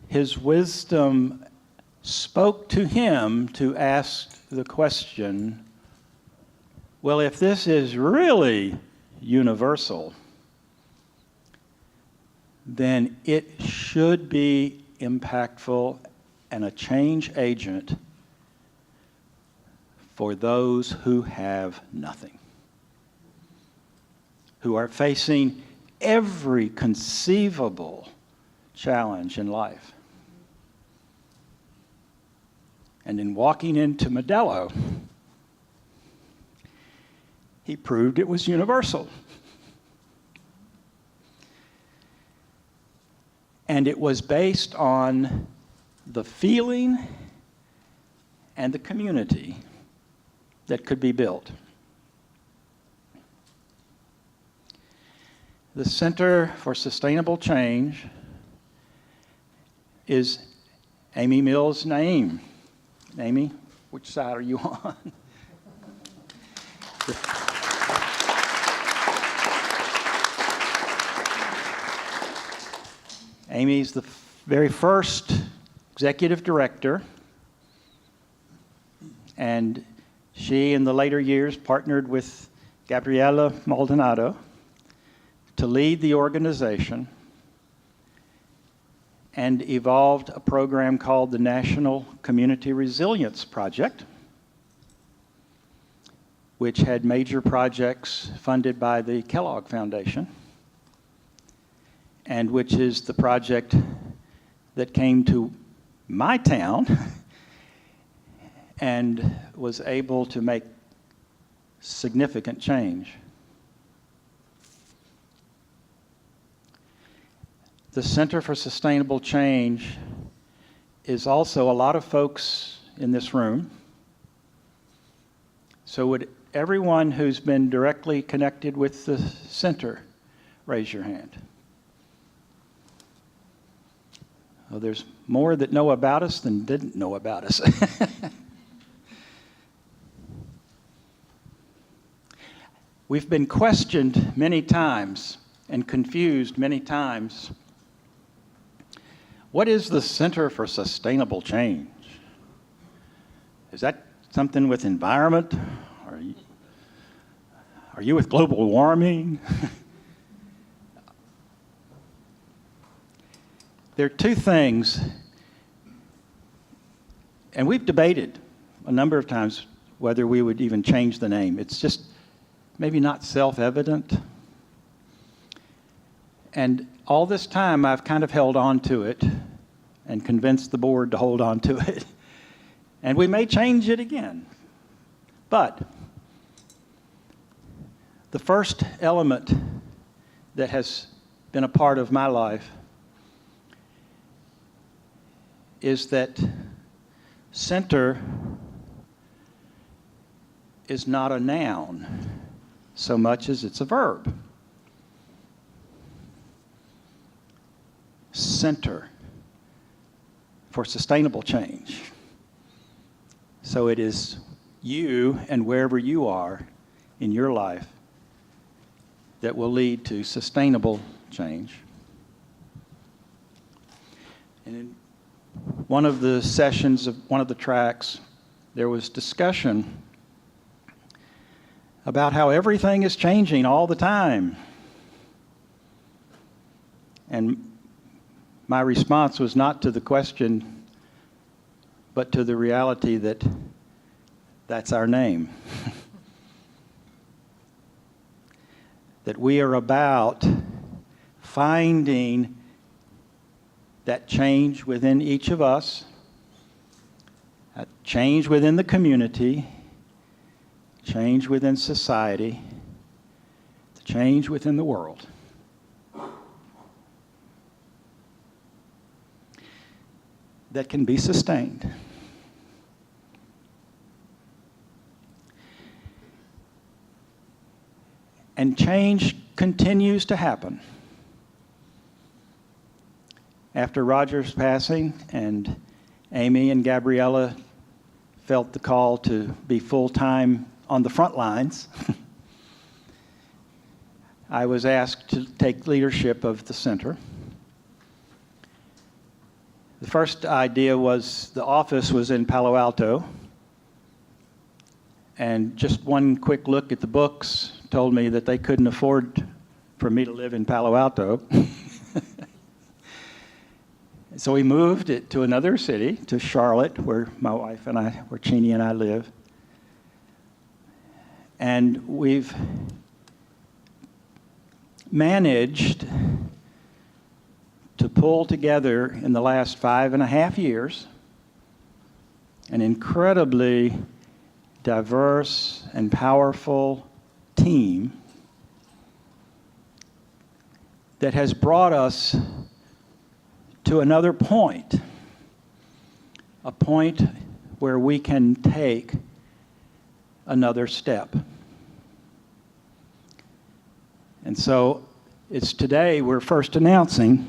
his wisdom spoke to him to ask the question, well, if this is really universal, then it should be impactful and a change agent for those who have nothing, who are facing every conceivable challenge in life. And in walking into Modelo, he proved it was universal. And it was based on the feeling and the community that could be built. The Center for Sustainable Change is Amy Mills Naeem. Amy, which side are you on? Amy's the very first executive director, and she, in the later years, partnered with Gabriela Maldonado to lead the organization and evolved a program called the National Community Resilience Project, which had major projects funded by the Kellogg Foundation, and which is the project that came to my town and was able to make significant change. The Center for Sustainable Change is also a lot of folks in this room. So would everyone who's been directly connected with the center raise your hand? Well, there's more that know about us than didn't know about us. We've been questioned many times and confused many times. What is the Center for Sustainable Change? Is that something with environment? Are you with global warming? There are two things, and we've debated a number of times whether we would even change the name. It's just maybe not self-evident. And all this time, I've kind of held on to it and convinced the board to hold on to it. And we may change it again. But the first element that has been a part of my life is that center is not a noun so much as it's a verb. Center for sustainable change. So it is you and wherever you are in your life that will lead to sustainable change. And in one of the sessions of one of the tracks, there was discussion about how everything is changing all the time. And my response was not to the question, but to the reality that that's our name. That we are about finding that change within each of us, that change within the community, change within society, change within the world. That can be sustained. And change continues to happen. After Roger's passing and Amy and Gabriella felt the call to be full-time on the front lines, I was asked to take leadership of the center. The first idea was the office was in Palo Alto, and just one quick look at the books told me that they couldn't afford for me to live in Palo Alto. So we moved it to another city, to Charlotte, where my wife and I, where Chini and I live. And we've managed to pull together in the last 5.5 years an incredibly diverse and powerful team that has brought us to another point, a point where we can take another step. And so it's today we're first announcing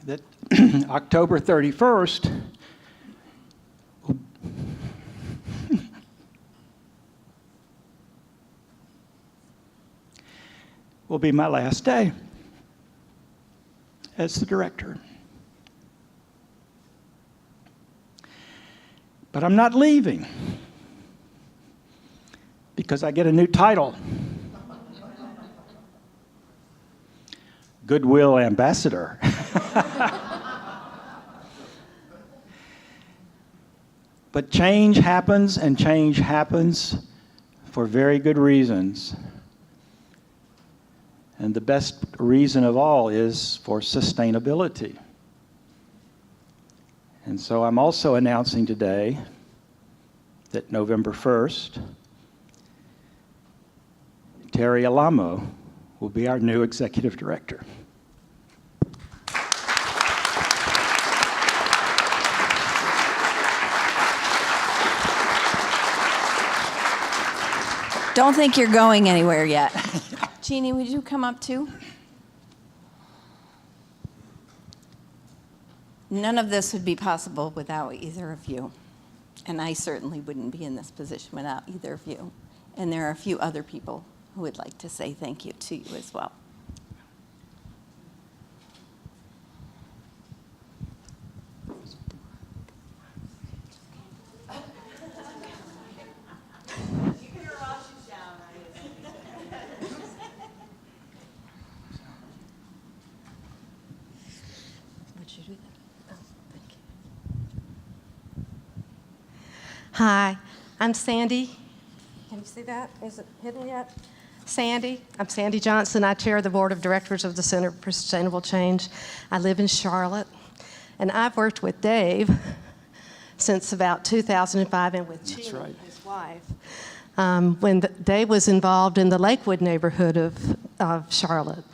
that October 31st will be my last day as the director. But I'm not leaving because I get a new title. Goodwill Ambassador. But change happens, and change happens for very good reasons. And the best reason of all is for sustainability. And so I'm also announcing today that November 1st, Terry Alamo will be our new executive director. Don't think you're going anywhere yet. Jeannie, would you come up too? None of this would be possible without either of you. And I certainly wouldn't be in this position without either of you. And there are a few other people who would like to say thank you to you as well. Hi, I'm Sandy. Can you see that? Is it hidden yet? Sandy. I'm Sandy Johnson. I chair the board of directors of the Center for Sustainable Change. I live in Charlotte, and I've worked with Dave since about 2005 and with Chima, his wife, when Dave was involved in the Lakewood neighborhood of Charlotte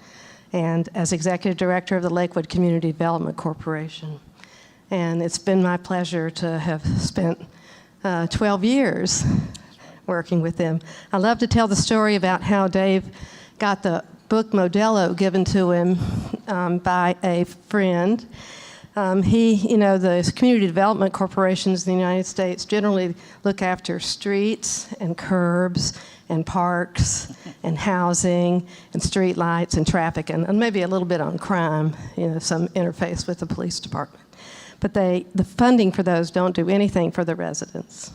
and as executive director of the Lakewood Community Development Corporation. And it's been my pleasure to have spent 12 years working with them. I love to tell the story about how Dave got the book Modelo given to him by a friend. The community development corporations in the United States generally look after streets and curbs and parks and housing and street lights and traffic and maybe a little bit on crime, some interface with the police department. But the funding for those don't do anything for the residents.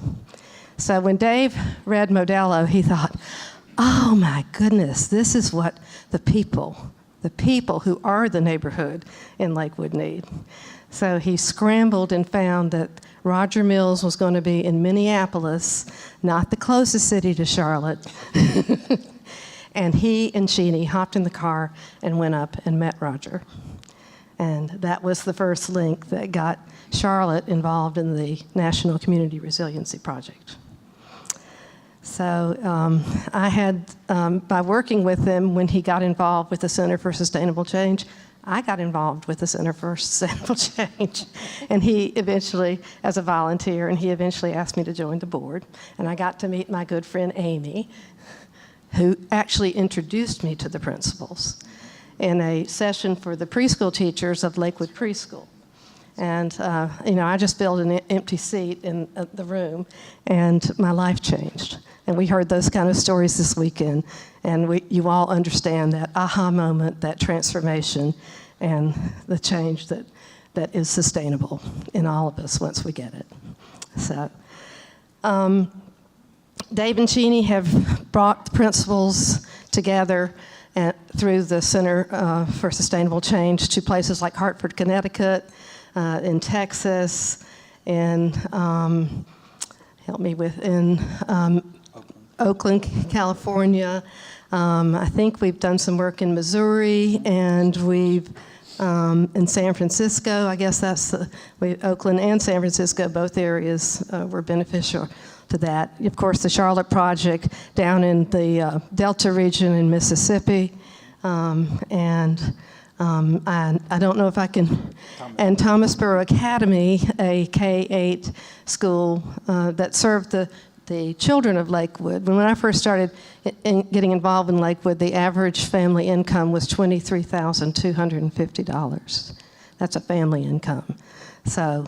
So when Dave read Modelo, he thought, oh my goodness, this is what the people who are the neighborhood in Lakewood need. So he scrambled and found that Roger Mills was going to be in Minneapolis, not the closest city to Charlotte. And he and Sheeny hopped in the car and went up and met Roger. And that was the first link that got Charlotte involved in the National Community Resiliency Project. So I had, by working with him when he got involved with the Center for Sustainable Change, I got involved with the Center for Sustainable Change. And he eventually, as a volunteer, and he eventually asked me to join the board. And I got to meet my good friend Amy, who actually introduced me to the principals in a session for the preschool teachers of Lakewood Preschool. And, I just filled an empty seat in the room, and my life changed. And we heard those kind of stories this weekend, and you all understand that aha moment, that transformation, and the change that is sustainable in all of us once we get it. So, Dave and Sheeny have brought the principals together through the Center for Sustainable Change to places like Hartford, Connecticut, in Texas, in Oakland, California. I think we've done some work in Missouri, and we've in San Francisco. I guess that's Oakland and San Francisco, both areas were beneficial to that. Of course, the Charlotte Project down in the Delta region in Mississippi, and I don't know if I can, and Thomasboro Academy, a K-8 school that served the children of Lakewood. When I first started getting involved in Lakewood, the average family income was $23,250. That's a family income. So,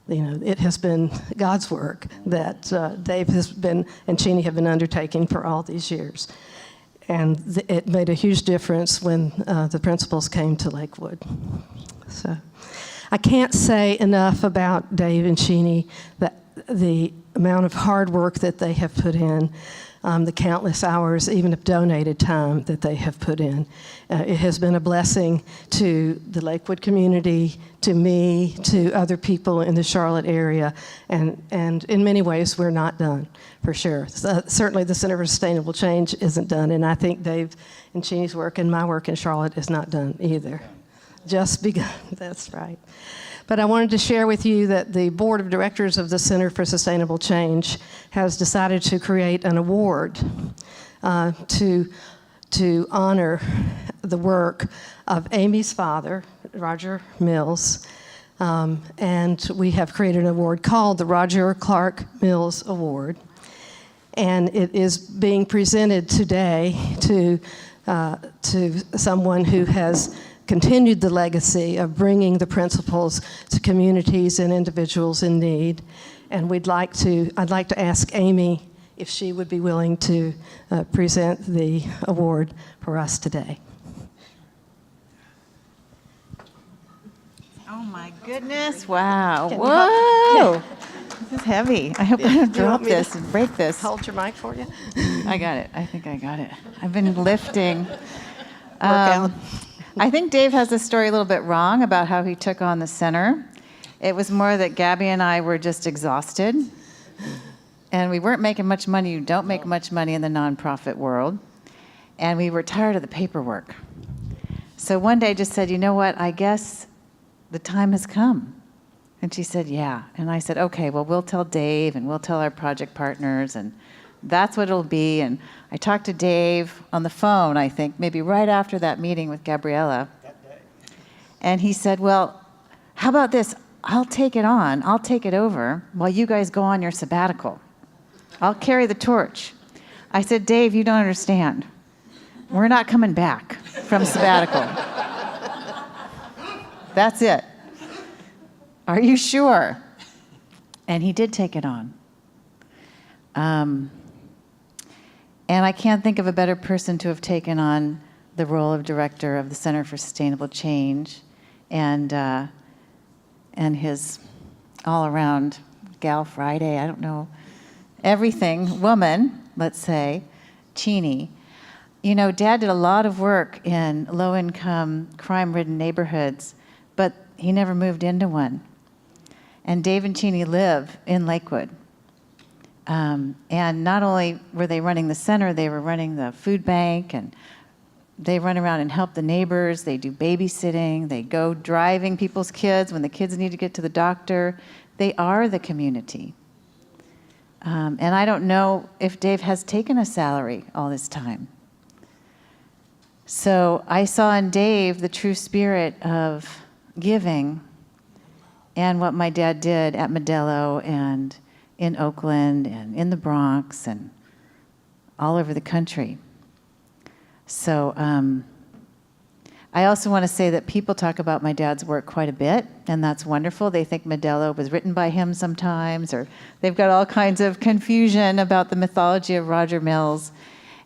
it has been God's work that Dave has been and Sheeny have been undertaking for all these years. And it made a huge difference when the principals came to Lakewood. So I can't say enough about Dave and Sheeny, that the amount of hard work that they have put in. the countless hours, even of donated time that they have put in. It has been a blessing to the Lakewood community, to me, to other people in the Charlotte area, and in many ways we're not done, for sure. Certainly the Center for Sustainable Change isn't done, and I think Dave and Cheeny's work and my work in Charlotte is not done either. Just begun, that's right. But I wanted to share with you that the board of directors of the Center for Sustainable Change has decided to create an award to honor the work of Amy's father, Roger Mills, and we have created an award called the Roger Clark Mills Award. And it is being presented today to someone who has continued the legacy of bringing the principles to communities and individuals in need. And I'd like to ask Amy if she would be willing to present the award for us today. Oh my goodness, wow, Can you whoa. This is heavy. I hope I don't Do you drop want me to this and break this. Hold your mic for you. I got it. I think I got it. I've been lifting. Out. I think Dave has the story a little bit wrong about how he took on the center. It was more that Gabby and I were just exhausted, and we weren't making much money. You don't make much money in the nonprofit world, and we were tired of the paperwork. So one day I just said, you know what, I guess the time has come. And she said, yeah. And I said, okay, well, we'll tell Dave, and we'll tell our project partners, and that's what it'll be. And I talked to Dave on the phone, I think, maybe right after that meeting with Gabriella. And he said, well, how about this? I'll take it on. I'll take it over while you guys go on your sabbatical. I'll carry the torch. I said, Dave, you don't understand. We're not coming back from sabbatical. That's it. Are you sure? And he did take it on. And I can't think of a better person to have taken on the role of director of the Center for Sustainable Change, and his all-around gal Friday, I don't know, everything, woman, let's say, Cheeny. You know, Dad did a lot of work in low-income, crime-ridden neighborhoods, but he never moved into one. And Dave and Cheeny live in Lakewood. And not only were they running the center, they were running the food bank, and they run around and help the neighbors. They do babysitting. They go driving people's kids when the kids need to get to the doctor. They are the community. And I don't know if Dave has taken a salary all this time. So I saw in Dave the true spirit of giving, and what my dad did at Modelo and in Oakland and in the Bronx and all over the country. So I also want to say that people talk about my dad's work quite a bit, and that's wonderful. They think Modelo was written by him sometimes, or they've got all kinds of confusion about the mythology of Roger Mills.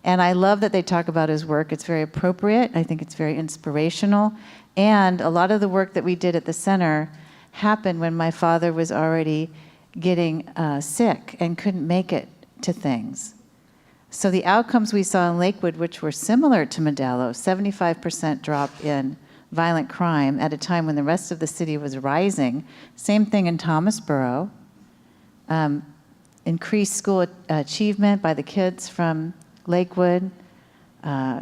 And I love that they talk about his work. It's very appropriate. I think it's very inspirational. And a lot of the work that we did at the center happened when my father was already getting sick and couldn't make it to things. So the outcomes we saw in Lakewood, which were similar to Modelo, 75% drop in violent crime at a time when the rest of the city was rising. Same thing in Thomasboro. Increased school achievement by the kids from Lakewood,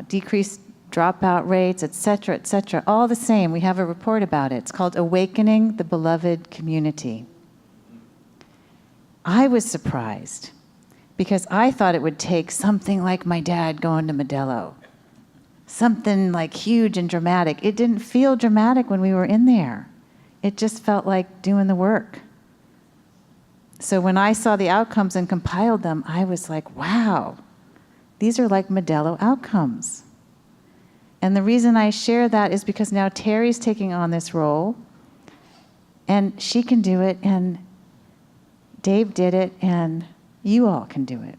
decreased dropout rates, et cetera, all the same. We have a report about it. It's called Awakening the Beloved Community. I was surprised because I thought it would take something like my dad going to Modelo, something like huge and dramatic. It didn't feel dramatic when we were in there. It just felt like doing the work. So when I saw the outcomes and compiled them, I was like, wow, these are like Modelo outcomes. And the reason I share that is because now Terry's taking on this role, and she can do it, and Dave did it, and you all can do it,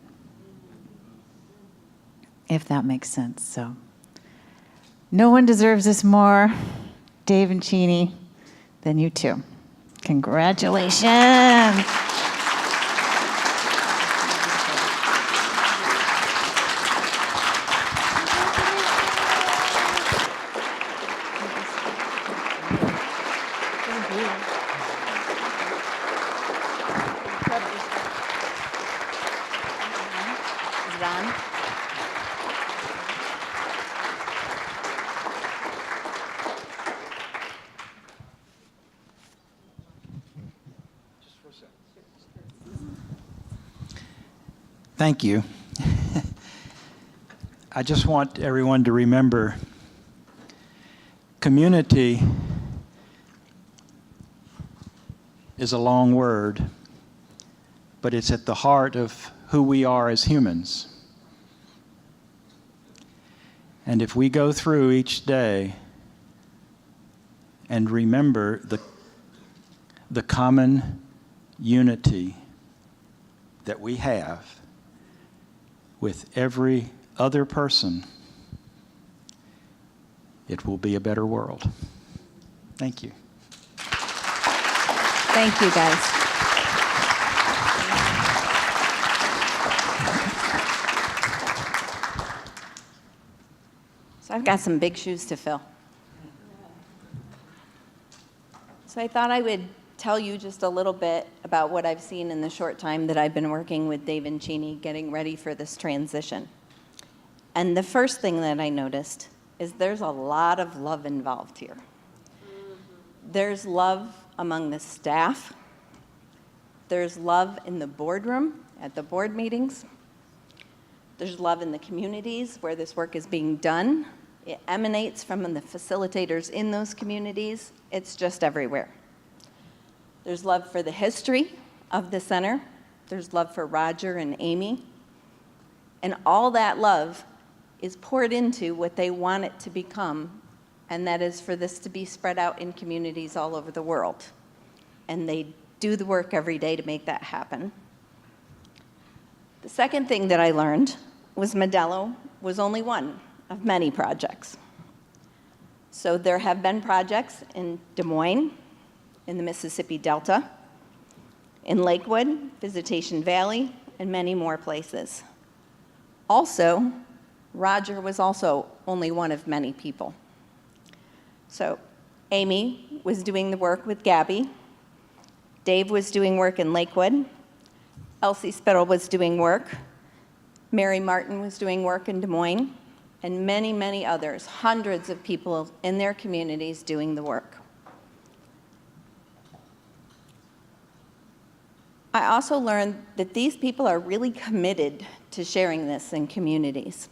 if that makes sense. So no one deserves this more, Dave and Cheeny, than you two. Congratulations. Thank you. I just want everyone to remember community is a long word, but it's at the heart of who we are as humans. And if we go through each day and remember the common unity that we have with every other person, it will be a better world. Thank you. Thank you, guys. So I've got some big shoes to fill. So I thought I would tell you just a little bit about what I've seen in the short time that I've been working with Dave and Cheney getting ready for this transition. And the first thing that I noticed is there's a lot of love involved here. There's love among the staff. There's love in the boardroom at the board meetings. There's love in the communities where this work is being done. It emanates from the facilitators in those communities. It's just everywhere. There's love for the history of the center. There's love for Roger and Amy. And all that love is poured into what they want it to become, and that is for this to be spread out in communities all over the world. And they do the work every day to make that happen. The second thing that I learned was Modelo was only one of many projects. So there have been projects in Des Moines, in the Mississippi Delta, in Lakewood, Visitation Valley, and many more places. Also, Roger was also only one of many people. So Amy was doing the work with Gabby. Dave was doing work in Lakewood. Elsie Spittle was doing work. Mary Martin was doing work in Des Moines, and many, many others, hundreds of people in their communities doing the work. I also learned that these people are really committed to sharing this in communities,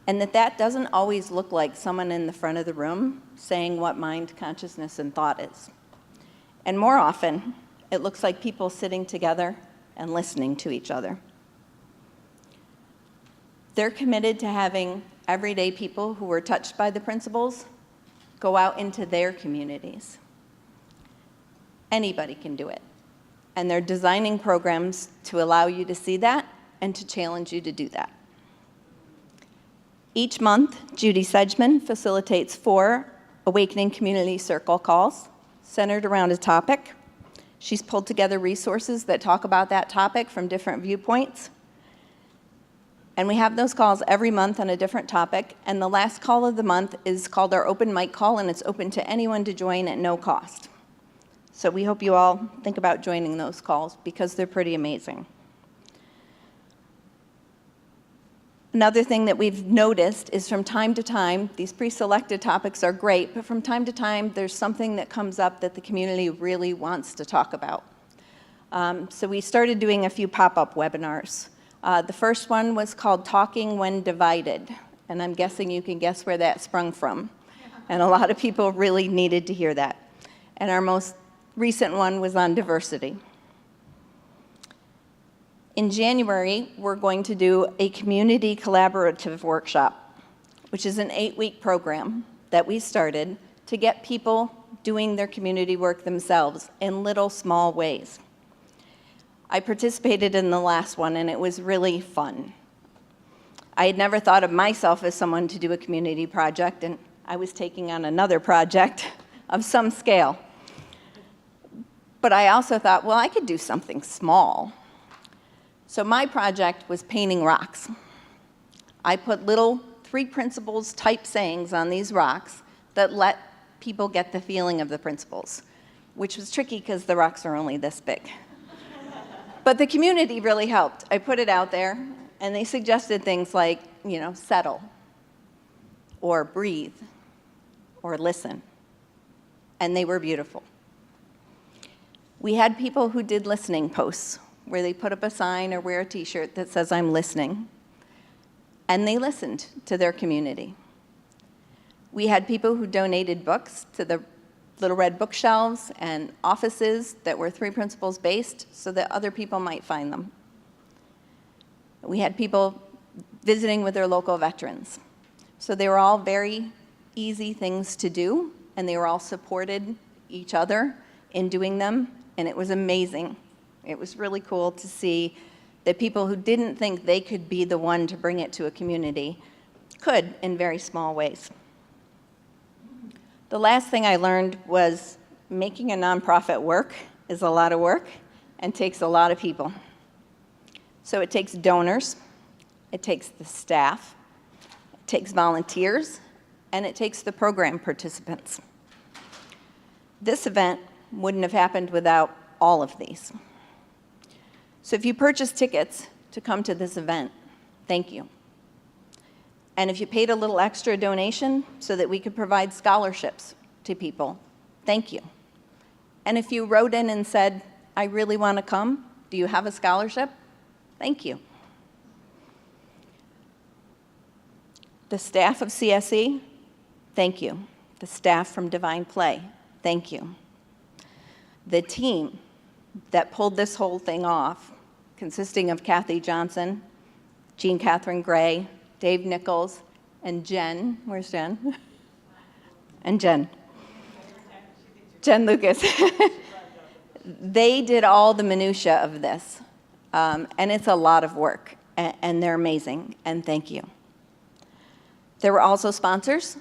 and that doesn't always look like someone in the front of the room saying what mind, consciousness, and thought is. And more often, it looks like people sitting together and listening to each other. They're committed to having everyday people who were touched by the principles go out into their communities. Anybody can do it. And they're designing programs to allow you to see that and to challenge you to do that. Each month, Judy Sedgman facilitates 4 Awakening Community Circle calls centered around a topic. She's pulled together resources that talk about that topic from different viewpoints. And we have those calls every month on a different topic. And the last call of the month is called our open mic call, and it's open to anyone to join at no cost. So we hope you all think about joining those calls because they're pretty amazing. Another thing that we've noticed is from time to time, these pre-selected topics are great, but from time to time, there's something that comes up that the community really wants to talk about. So we started doing a few pop-up webinars. The first one was called Talking When Divided, and I'm guessing you can guess where that sprung from. And a lot of people really needed to hear that. And our most recent one was on diversity. In January, we're going to do a community collaborative workshop, which is an 8-week program that we started to get people doing their community work themselves in little small ways. I participated in the last one, and it was really fun. I had never thought of myself as someone to do a community project, and I was taking on another project of some scale. But I also thought, well, I could do something small. So my project was painting rocks. I put little 3 principles type sayings on these rocks that let people get the feeling of the principles, which was tricky because the rocks are only this big. But the community really helped. I put it out there, and they suggested things like, settle, or breathe, or listen. And they were beautiful. We had people who did listening posts, where they put up a sign or wear a t-shirt that says, "I'm listening." And they listened to their community. We had people who donated books to the Little Red bookshelves and offices that were Three Principles based so that other people might find them. We had people visiting with their local veterans. So they were all very easy things to do, and they were all supported each other in doing them, and it was amazing. It was really cool to see that people who didn't think they could be the one to bring it to a community could in very small ways. The last thing I learned was making a nonprofit work is a lot of work and takes a lot of people. So it takes donors, it takes the staff, it takes volunteers, and it takes the program participants. This event wouldn't have happened without all of these. So if you purchase tickets to come to this event, thank you. And if you paid a little extra donation so that we could provide scholarships to people, thank you. And if you wrote in and said, "I really want to come, do you have a scholarship?" Thank you. The staff of CSE, thank you. The staff from Divine Play, thank you. The team that pulled this whole thing off, consisting of Kathy Johnson, Jean Catherine Gray, Dave Nichols, and Jen. Where's Jen? And Jen Lucas. They did all the minutia of this, and it's a lot of work, and they're amazing, and thank you. There were also sponsors,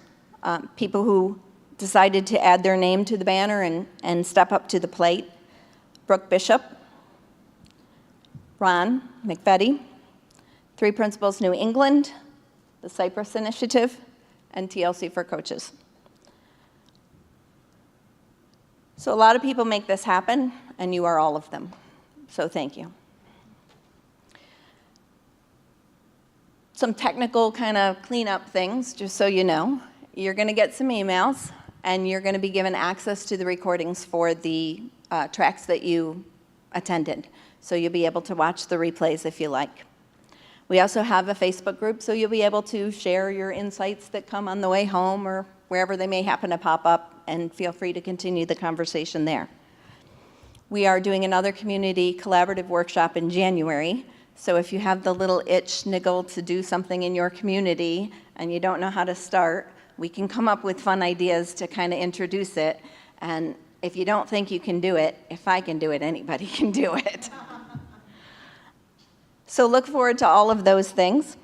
people who decided to add their name to the banner and step up to the plate. Brooke Bishop, Ron McVetti, Three Principles New England, the Cypress Initiative, and TLC for Coaches. So a lot of people make this happen, and you are all of them. So thank you. Some technical kind of cleanup things, just so you know. You're going to get some emails, and you're going to be given access to the recordings for the tracks that you attended. So you'll be able to watch the replays if you like. We also have a Facebook group, so you'll be able to share your insights that come on the way home or wherever they may happen to pop up, and feel free to continue the conversation there. We are doing another community collaborative workshop in January, so if you have the little itch niggle to do something in your community and you don't know how to start, we can come up with fun ideas to kind of introduce it. And if you don't think you can do it, if I can do it, anybody can do it. So look forward to all of those things.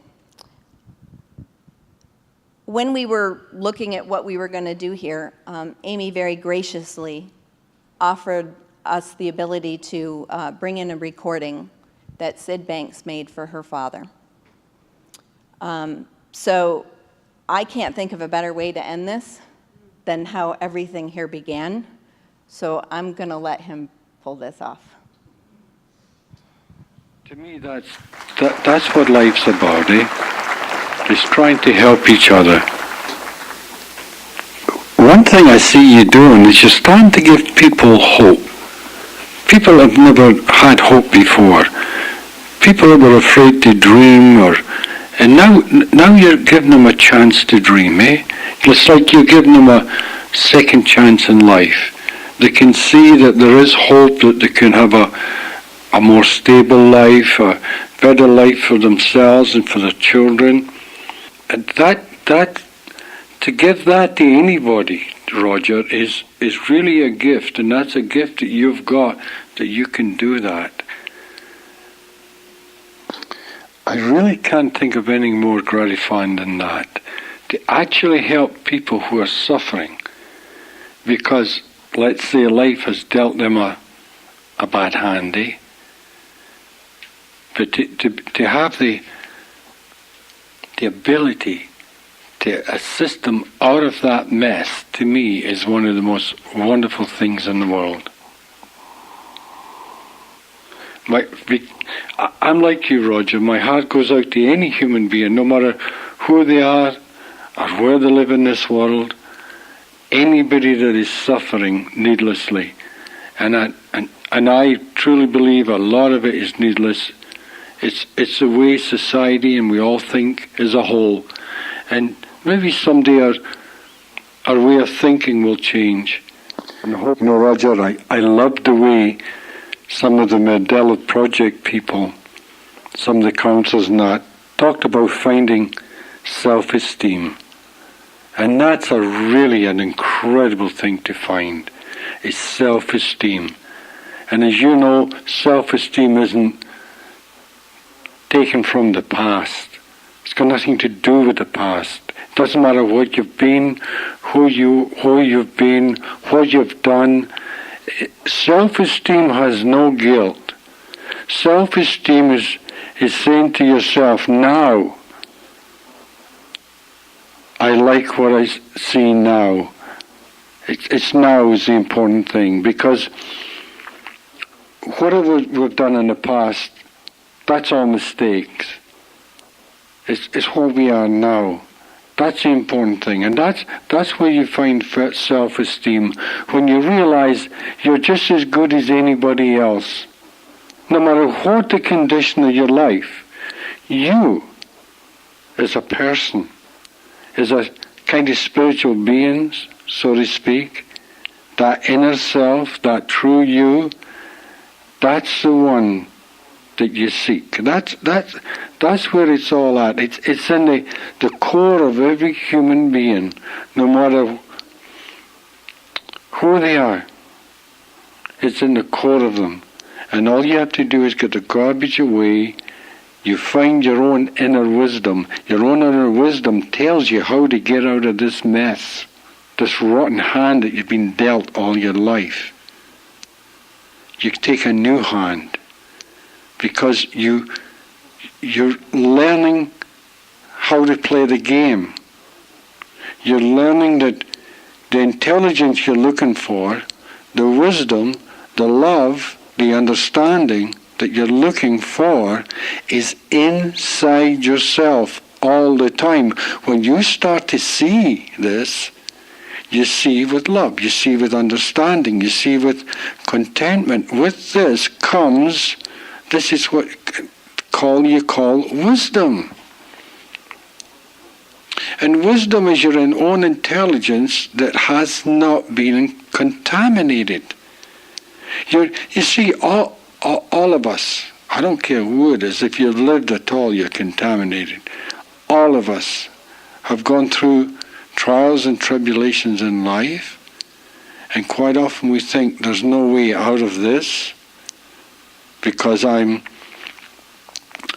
When we were looking at what we were going to do here, Amy very graciously offered us the ability to bring in a recording that Sid Banks made for her father. So I can't think of a better way to end this than how everything here began. So I'm going to let him pull this off. To me, that's what life's about, eh? It's trying to help each other. One thing I see you doing is you're starting to give people hope. People have never had hope before. People that were afraid to dream, and now you're giving them a chance to dream, eh? It's like you're giving them a second chance in life. They can see that there is hope, that they can have a more stable life, a better life for themselves and for their children. And that to give that to anybody, Roger, is really a gift, and that's a gift that you've got, that you can do that. I really can't think of anything more gratifying than that, to actually help people who are suffering, because let's say life has dealt them a bad hand, eh? But to have the ability to assist them out of that mess, to me, is one of the most wonderful things in the world. I'm like you, Roger. My heart goes out to any human being, no matter who they are or where they live in this world. Anybody that is suffering needlessly, and I truly believe a lot of it is needless. It's the way society and we all think as a whole. And maybe someday our way of thinking will change. And I hope, Roger, I loved the way some of the Mandela Project people, some of the councils and that, talked about finding self-esteem. And that's really an incredible thing to find, is self-esteem. And as you know, self-esteem isn't taken from the past. It's got nothing to do with the past. It doesn't matter what you've been, who you've been, what you've done. Self-esteem has no guilt. Self-esteem is saying to yourself, now, I like what I see now. It's now is the important thing, because whatever we've done in the past, that's all mistakes. It's what we are now. That's the important thing. And that's where you find self-esteem, when you realize you're just as good as anybody else. No matter what the condition of your life, you, as a person, as a kind of spiritual beings, so to speak, that inner self, that true you, that's the one that you seek. That's where it's all at. It's in the core of every human being, no matter who they are. It's in the core of them. And all you have to do is get the garbage away. You find your own inner wisdom. Your own inner wisdom tells you how to get out of this mess, this rotten hand that you've been dealt all your life. You take a new hand, because you're learning how to play the game. You're learning that the intelligence you're looking for, the wisdom, the love, the understanding that you're looking for is inside yourself all the time. When you start to see this, you see with love, you see with understanding, you see with contentment. With this comes, this is what you call wisdom. And wisdom is your own intelligence that has not been contaminated. You see, all of us, I don't care who it is, if you've lived at all, you're contaminated. All of us have gone through trials and tribulations in life, and quite often we think there's no way out of this because I'm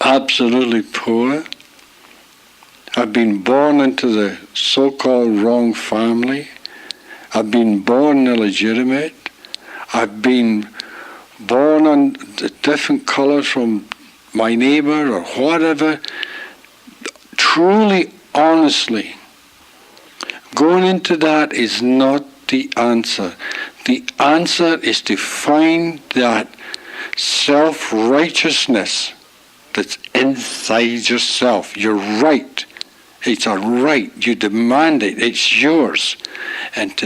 absolutely poor. I've been born into the so-called wrong family. I've been born illegitimate. I've been born on a different color from my neighbor or whatever. Truly, honestly, going into that is not the answer. The answer is to find that self-righteousness that's inside yourself. You're right. It's a right. You demand it. It's yours. And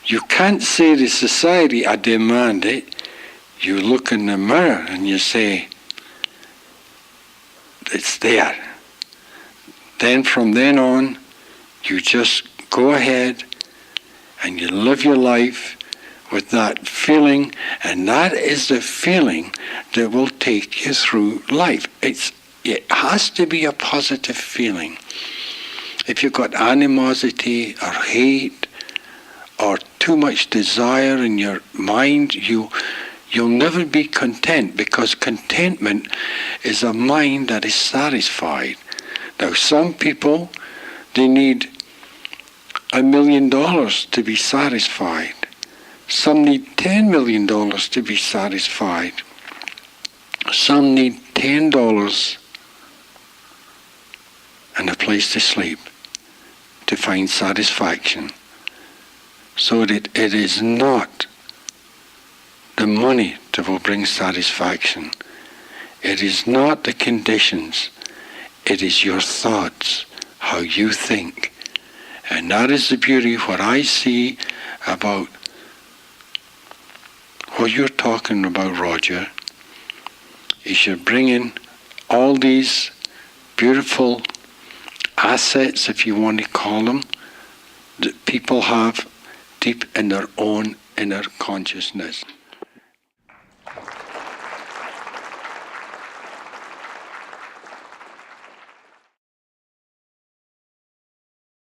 you can't say to society, I demand it. You look in the mirror and you say, it's there. Then from then on, you just go ahead and you live your life with that feeling, and that is the feeling that will take you through life. It has to be a positive feeling. If you've got animosity or hate or too much desire in your mind, you'll never be content, because contentment is a mind that is satisfied. Now, some people, they need $1 million to be satisfied. Some need $10 million to be satisfied. Some need $10 and a place to sleep to find satisfaction. So that it is not the money that will bring satisfaction. It is not the conditions. It is your thoughts, how you think. And that is the beauty of what I see about what you're talking about, Roger, is you're bringing all these beautiful assets, if you want to call them, that people have deep in their own inner consciousness.